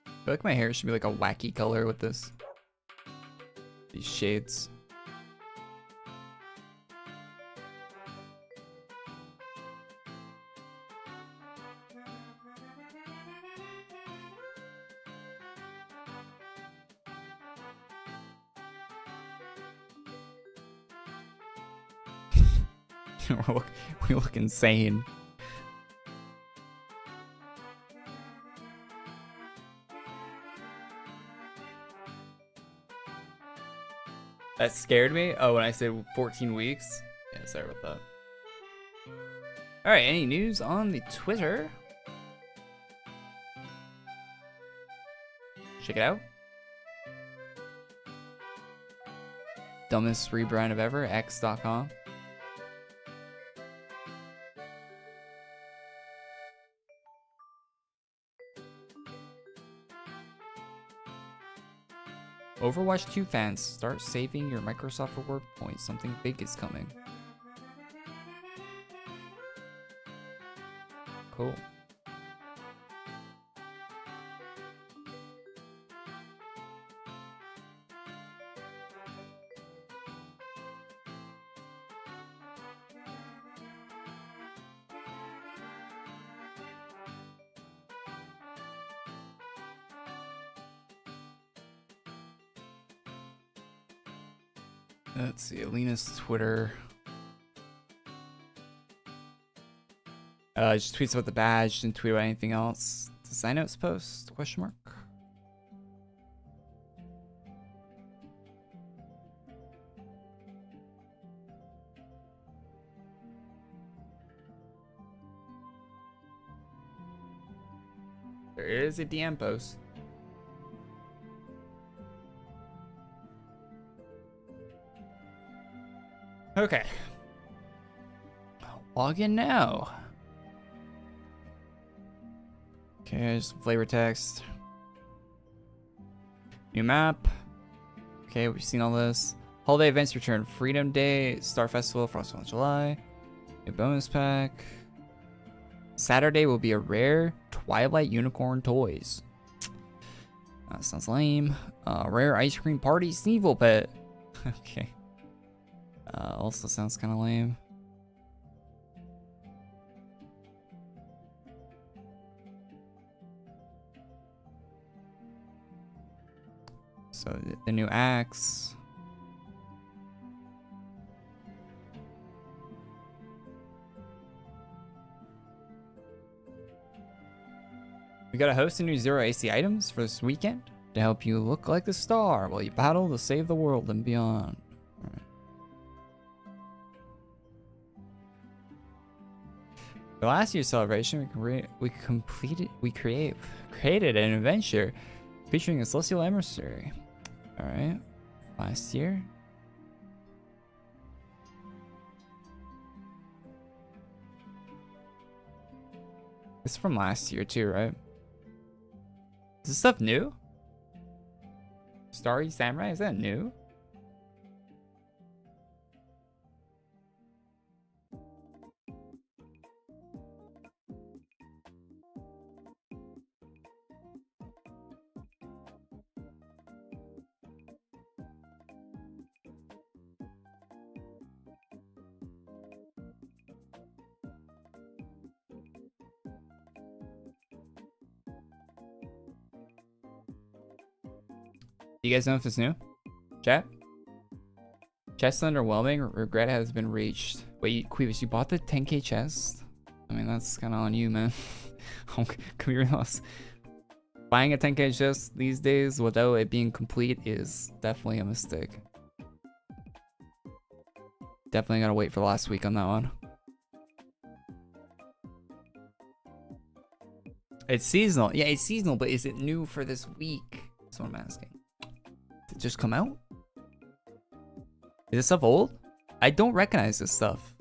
I feel like my hair should be like a wacky color with this. These shades. we look insane. That scared me. Oh, when I said 14 weeks. Yeah, sorry about that. All right, any news on the Twitter? Check it out. Dumbest rebrand of ever, x.com. Overwatch 2 fans, start saving your Microsoft Reward points. Something big is coming. Cool. Let's see, Alina's Twitter. Just tweets about the badge, didn't tweet about anything else. Design notes post, question mark. There is a DM post. Okay. Log in now. Okay, just flavor text. New map. Okay, we've seen all this. Holiday events return. Freedom Day, Star Festival, Frost on July. New bonus pack. Saturday will be a rare Twilight Unicorn toys. That sounds lame. Rare ice cream party, Sneevil pet. Okay. Also sounds kind of lame. So the new axe. We gotta host a new Zero AC items for this weekend to help you look like the star while you battle to save the world and beyond. For last year's celebration, we created an adventure featuring a celestial emissary. All right, last year. It's from last year too, right? Is this stuff new? Starry Samurai, is that new? Do you guys know if it's new? Chat? Chest underwhelming. Regret has been reached. Wait, Queevis, you bought the 10k chest? I mean, that's kind of on you, man. Can we realize? Buying a 10k chest these days without it being complete is definitely a mistake. Definitely gotta wait for last week on that one. It's seasonal. Yeah, it's seasonal, but is it new for this week? That's what I'm asking. Did it just come out? Is this stuff old? I don't recognize this stuff.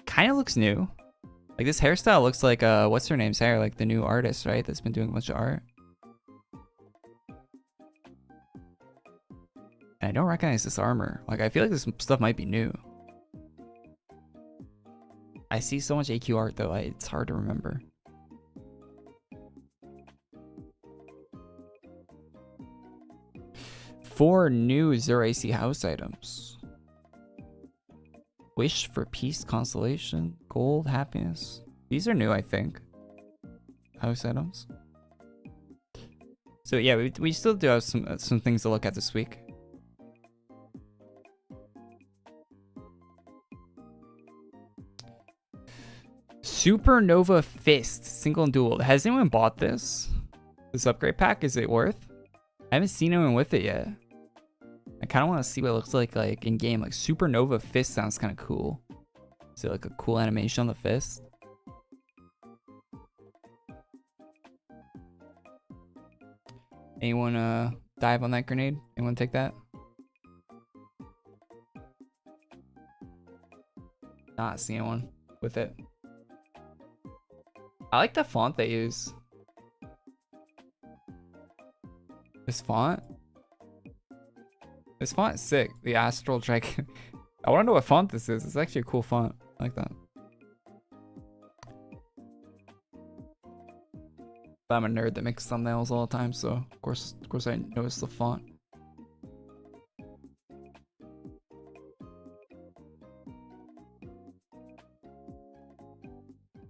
Kind of looks new. Like this hairstyle looks like what's her name's hair? Like the new artist, right? That's been doing a bunch of art. And I don't recognize this armor. Like I feel like this stuff might be new. I see so much AQ art though, it's hard to remember. 4 new 0 AC house items. Wish for peace, consolation, gold, happiness. These are new, I think. House items. So yeah, we still do have some things to look at this week. Supernova Fist, single and dual. Has anyone bought this? This upgrade pack, is it worth? I haven't seen anyone with it yet. I kind of want to see what it looks like in game. Like Supernova Fist sounds kind of cool. Is it like a cool animation on the fist? Anyone dive on that grenade? Anyone take that? Not seeing one with it. I like the font they use. This font? This font is sick. The Astral Dragon. I want to know what font this is. It's actually a cool font. I like that. But I'm a nerd that makes thumbnails all the time, so of course I noticed the font.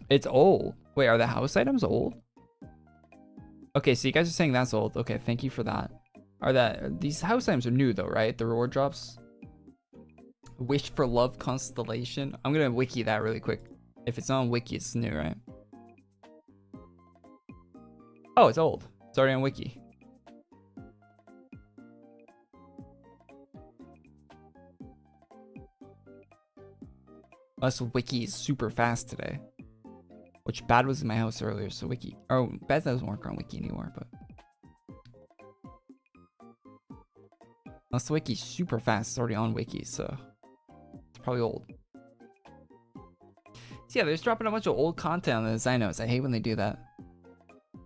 It's old. Wait, are the house items old? Okay, so you guys are saying that's old. Okay, thank you for that. These house items are new though, right? The reward drops. Wish for love constellation. I'm gonna wiki that really quick. If it's on wiki, it's new, right? Oh, it's old. It's already on wiki. Unless wiki is super fast today. Which bad was in my house earlier, so wiki. Oh, bad doesn't work on wiki anymore, but. Unless the wiki's super fast, it's already on wiki, so. It's probably old. So yeah, they're just dropping a bunch of old content on the design notes. I hate when they do that.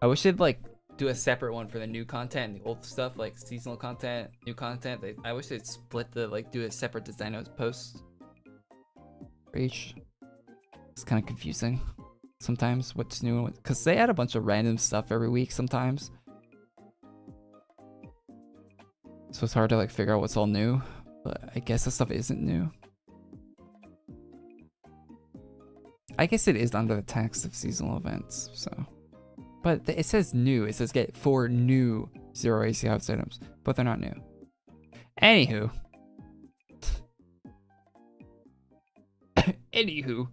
I wish they'd like do a separate one for the new content and the old stuff, like seasonal content, new content. I wish they'd split do a separate design notes post for each. It's kind of confusing sometimes what's new, because they add a bunch of random stuff every week sometimes. So it's hard to like figure out what's all new, but I guess that stuff isn't new. I guess it is under the text of seasonal events, so. But it says new. It says get 4 new 0 AC house items, but they're not new. Anywho. Anywho.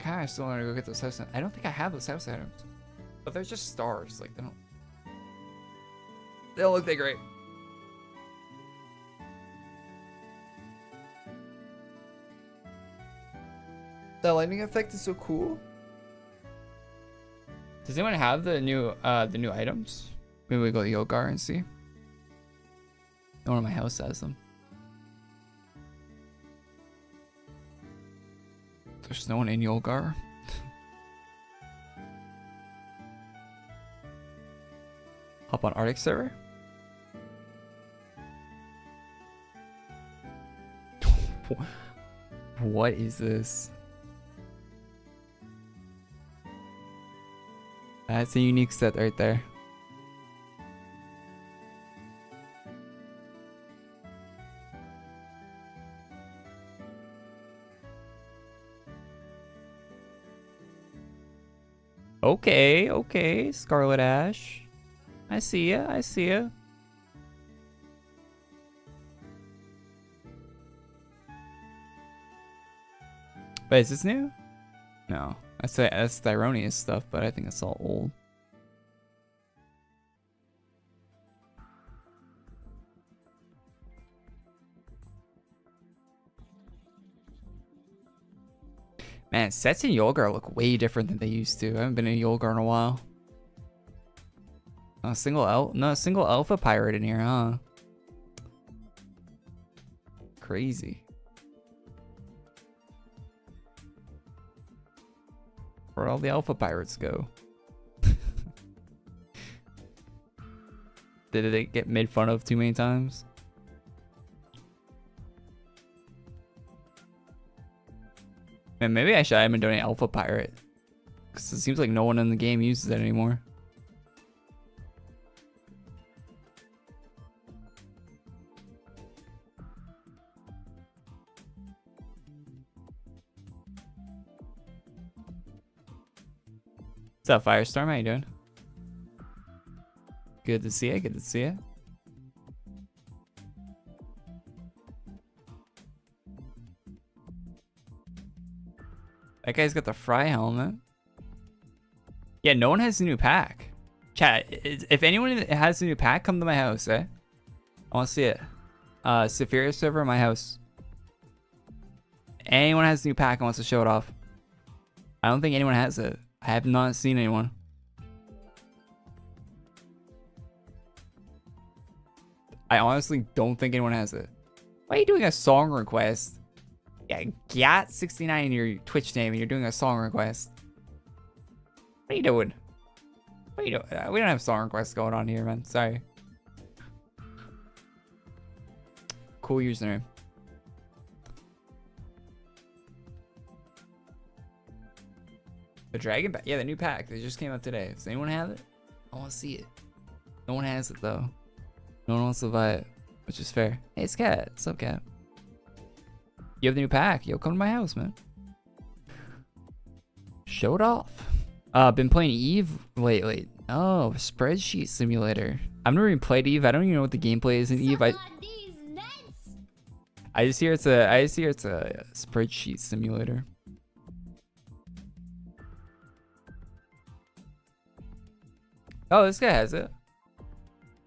I still want to go get those house items. I don't think I have those house items. But they're just stars. Like, they don't look that great. The lightning effect is so cool. Does anyone have the new items? Maybe we go to Yogar and see. No one in my house has them. There's no one in Yolgar. Hop on Arctic server? What is this? That's a unique set right there. Okay, Scarlet Ash. I see ya. But is this new? No. That's Thyronius stuff, but I think it's all old. Man, sets in Yolgar look way different than they used to. I haven't been in Yolgar in a while. Not a single alpha pirate in here, huh? Crazy. Where'd all the alpha pirates go? Did it get made fun of too many times? Man, maybe I should have been doing Alpha Pirate. Because it seems like no one in the game uses it anymore. What's up, Firestorm? How you doing? Good to see you. Good to see you. That guy's got the Fry helmet. Yeah, no one has the new pack. Chat, if anyone has the new pack, come to my house, eh? I want to see it. Saphira server in my house. Anyone has the new pack and wants to show it off. I don't think anyone has it. I have not seen anyone. I honestly don't think anyone has it. Why are you doing a song request? Yeah, Gat69 in your Twitch name and you're doing a song request. What are you doing? What are you doing? We don't have song requests going on here, man. Sorry. Cool username. The Dragon Pack? Yeah, the new pack. They just came out today. Does anyone have it? I want to see it. No one has it, though. No one wants to buy it, which is fair. Hey, it's Cat. What's up, Cat? You have the new pack. Yo, come to my house, man. Show it off. Been playing Eve lately. Oh, spreadsheet simulator. I've never even played Eve. I don't even know what the gameplay is in Eve. I just hear it's a spreadsheet simulator. Oh, this guy has it.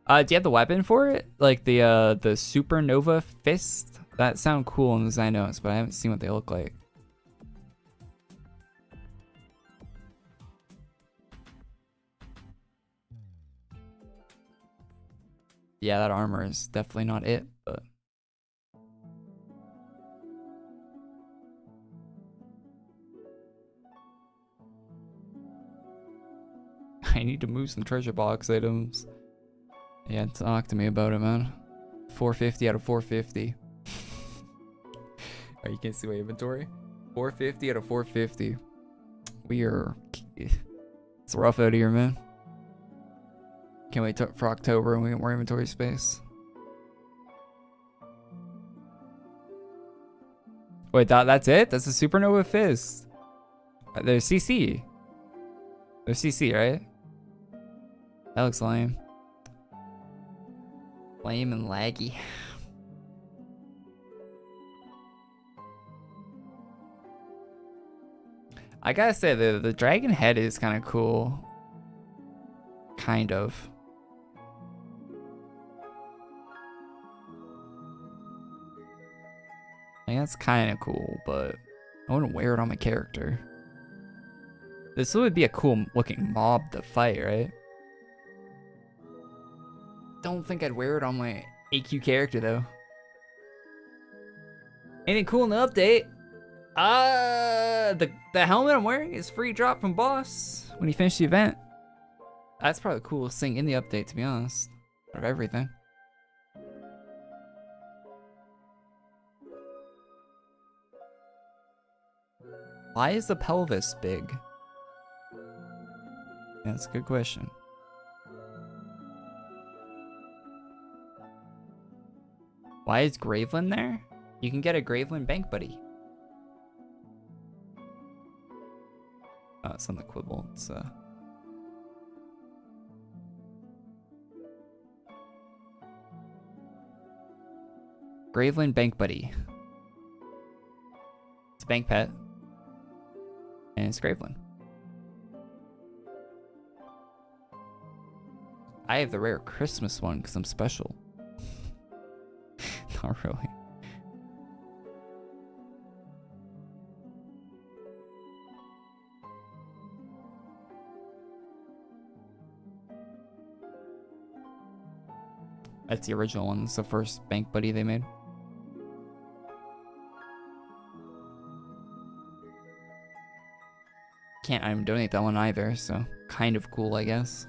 Do you have the weapon for it? Like the Supernova Fist? That sound cool in the design notes, but I haven't seen what they look like. Yeah, that armor is definitely not it, but I need to move some treasure box items. Yeah, talk to me about it, man. 450 out of 450. Oh, you can't see my inventory? 450 out of 450. It's rough out here, man. Can't wait for October and we get more inventory space. Wait, that's it? That's a Supernova Fist. There's CC. There's CC, right? That looks lame. Lame and laggy. I gotta say, the dragon head is kind of cool. Kind of. Like, that's kind of cool, but I wouldn't wear it on my character. This would be a cool looking mob to fight, right? Don't think I'd wear it on my AQ character, though. Anything cool in the update? The helmet I'm wearing is free drop from boss when you finish the event. That's probably the coolest thing in the update, to be honest. Out of everything. Why is the pelvis big? Yeah, that's a good question. Why is Graveland there? You can get a Graveland bank buddy. Oh, it's on the quibble. It's Graveland bank buddy. It's a bank pet. And it's Graveland. I have the rare Christmas one because I'm special. Not really. That's the original one. It's the first bank buddy they made. Can't even donate that one either, so kind of cool, I guess.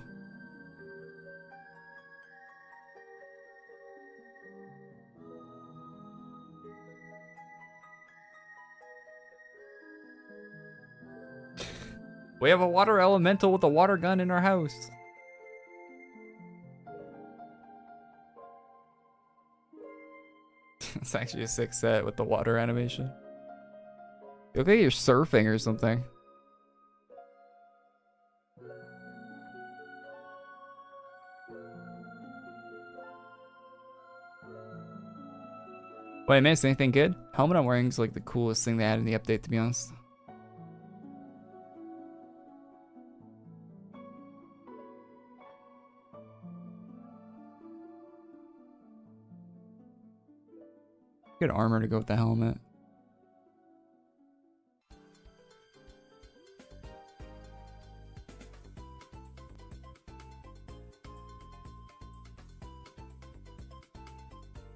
We have a water elemental with a water gun in our house. It's actually a sick set with the water animation. You look like you're surfing or something. Wait, I missed anything good? Helmet I'm wearing is like the coolest thing they had in the update, to be honest. Good armor to go with the helmet.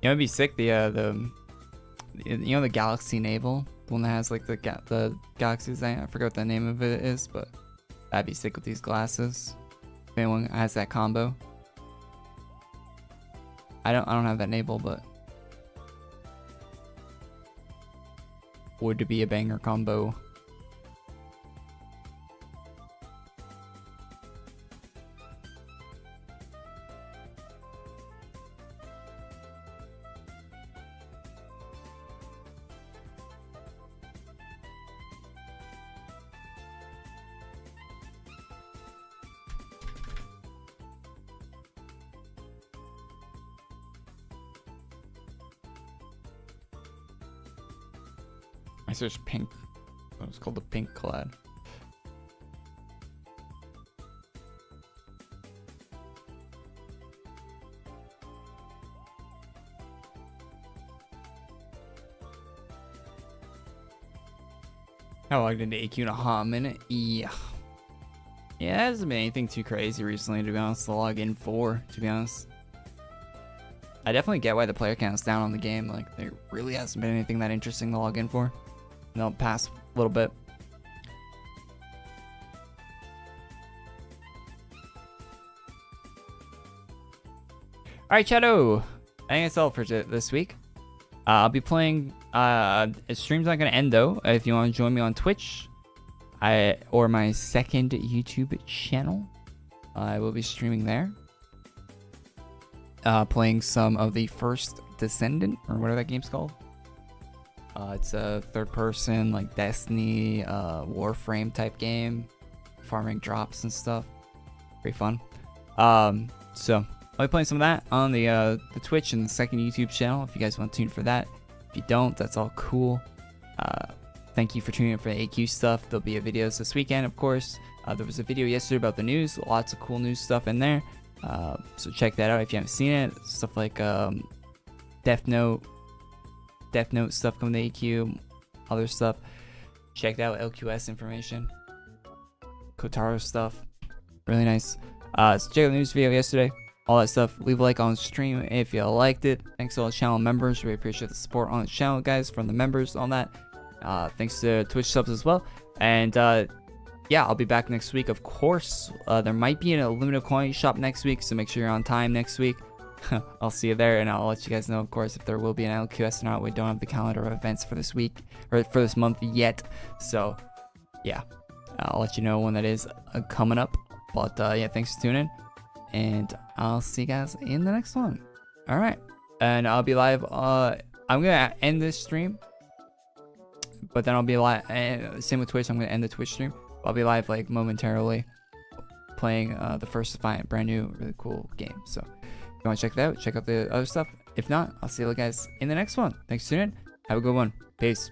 You know, it'd be sick. The Galaxy Naval, the one that has like the Galaxy design. I forgot what the name of it is, but that'd be sick with these glasses. If anyone has that combo, I don't have that Naval, but would be a banger combo. I searched pink. It was called the pink collab. I logged into AQ in a hot minute. Yeah. Yeah, it hasn't been anything too crazy recently, to be honest, to log in for, to be honest. I definitely get why the player count's down on the game. Like, there really hasn't been anything that interesting to log in for. And I'll pass a little bit. Alright, Shadow. I think that's all for this week. I'll be playing. Stream's not gonna end though. If you want to join me on Twitch, or my second YouTube channel, I will be streaming there. Playing some of the First Descendant, or whatever that game's called. It's a third-person, like Destiny, Warframe type game, farming drops and stuff. Pretty fun. So I'll be playing some of that on the Twitch and the second YouTube channel. If you guys want to tune for that, if you don't, that's all cool. Thank you for tuning in for the AQ stuff. There'll be videos this weekend, of course. There was a video yesterday about the news. Lots of cool news stuff in there. So check that out if you haven't seen it. Stuff like Death Note stuff coming to AQ, other stuff. Check out LQS information, Kotaro stuff, really nice. So check out the news video yesterday, all that stuff. Leave a like on stream if you liked it. Thanks to all the channel members, really appreciate the support on the channel, guys, from the members on that. Thanks to Twitch subs as well. And yeah, I'll be back next week, of course. There might be an limited quantity shop next week, so make sure you're on time next week. I'll see you there, and I'll let you guys know, of course, if there will be an LQS or not. We don't have the calendar of events for this week, or for this month yet. So, yeah, I'll let you know when that is coming up. But, yeah, thanks for tuning in, and I'll see you guys in the next one. All right, and I'll be live. I'm going to end this stream, but then I'll be live. Same with Twitch. I'm going to end the Twitch stream. I'll be live, like, momentarily playing the First Defiant, brand new, really cool game. So, if you want to check that out, check out the other stuff. If not, I'll see you guys in the next one. Thanks for tuning in. Have a good one. Peace.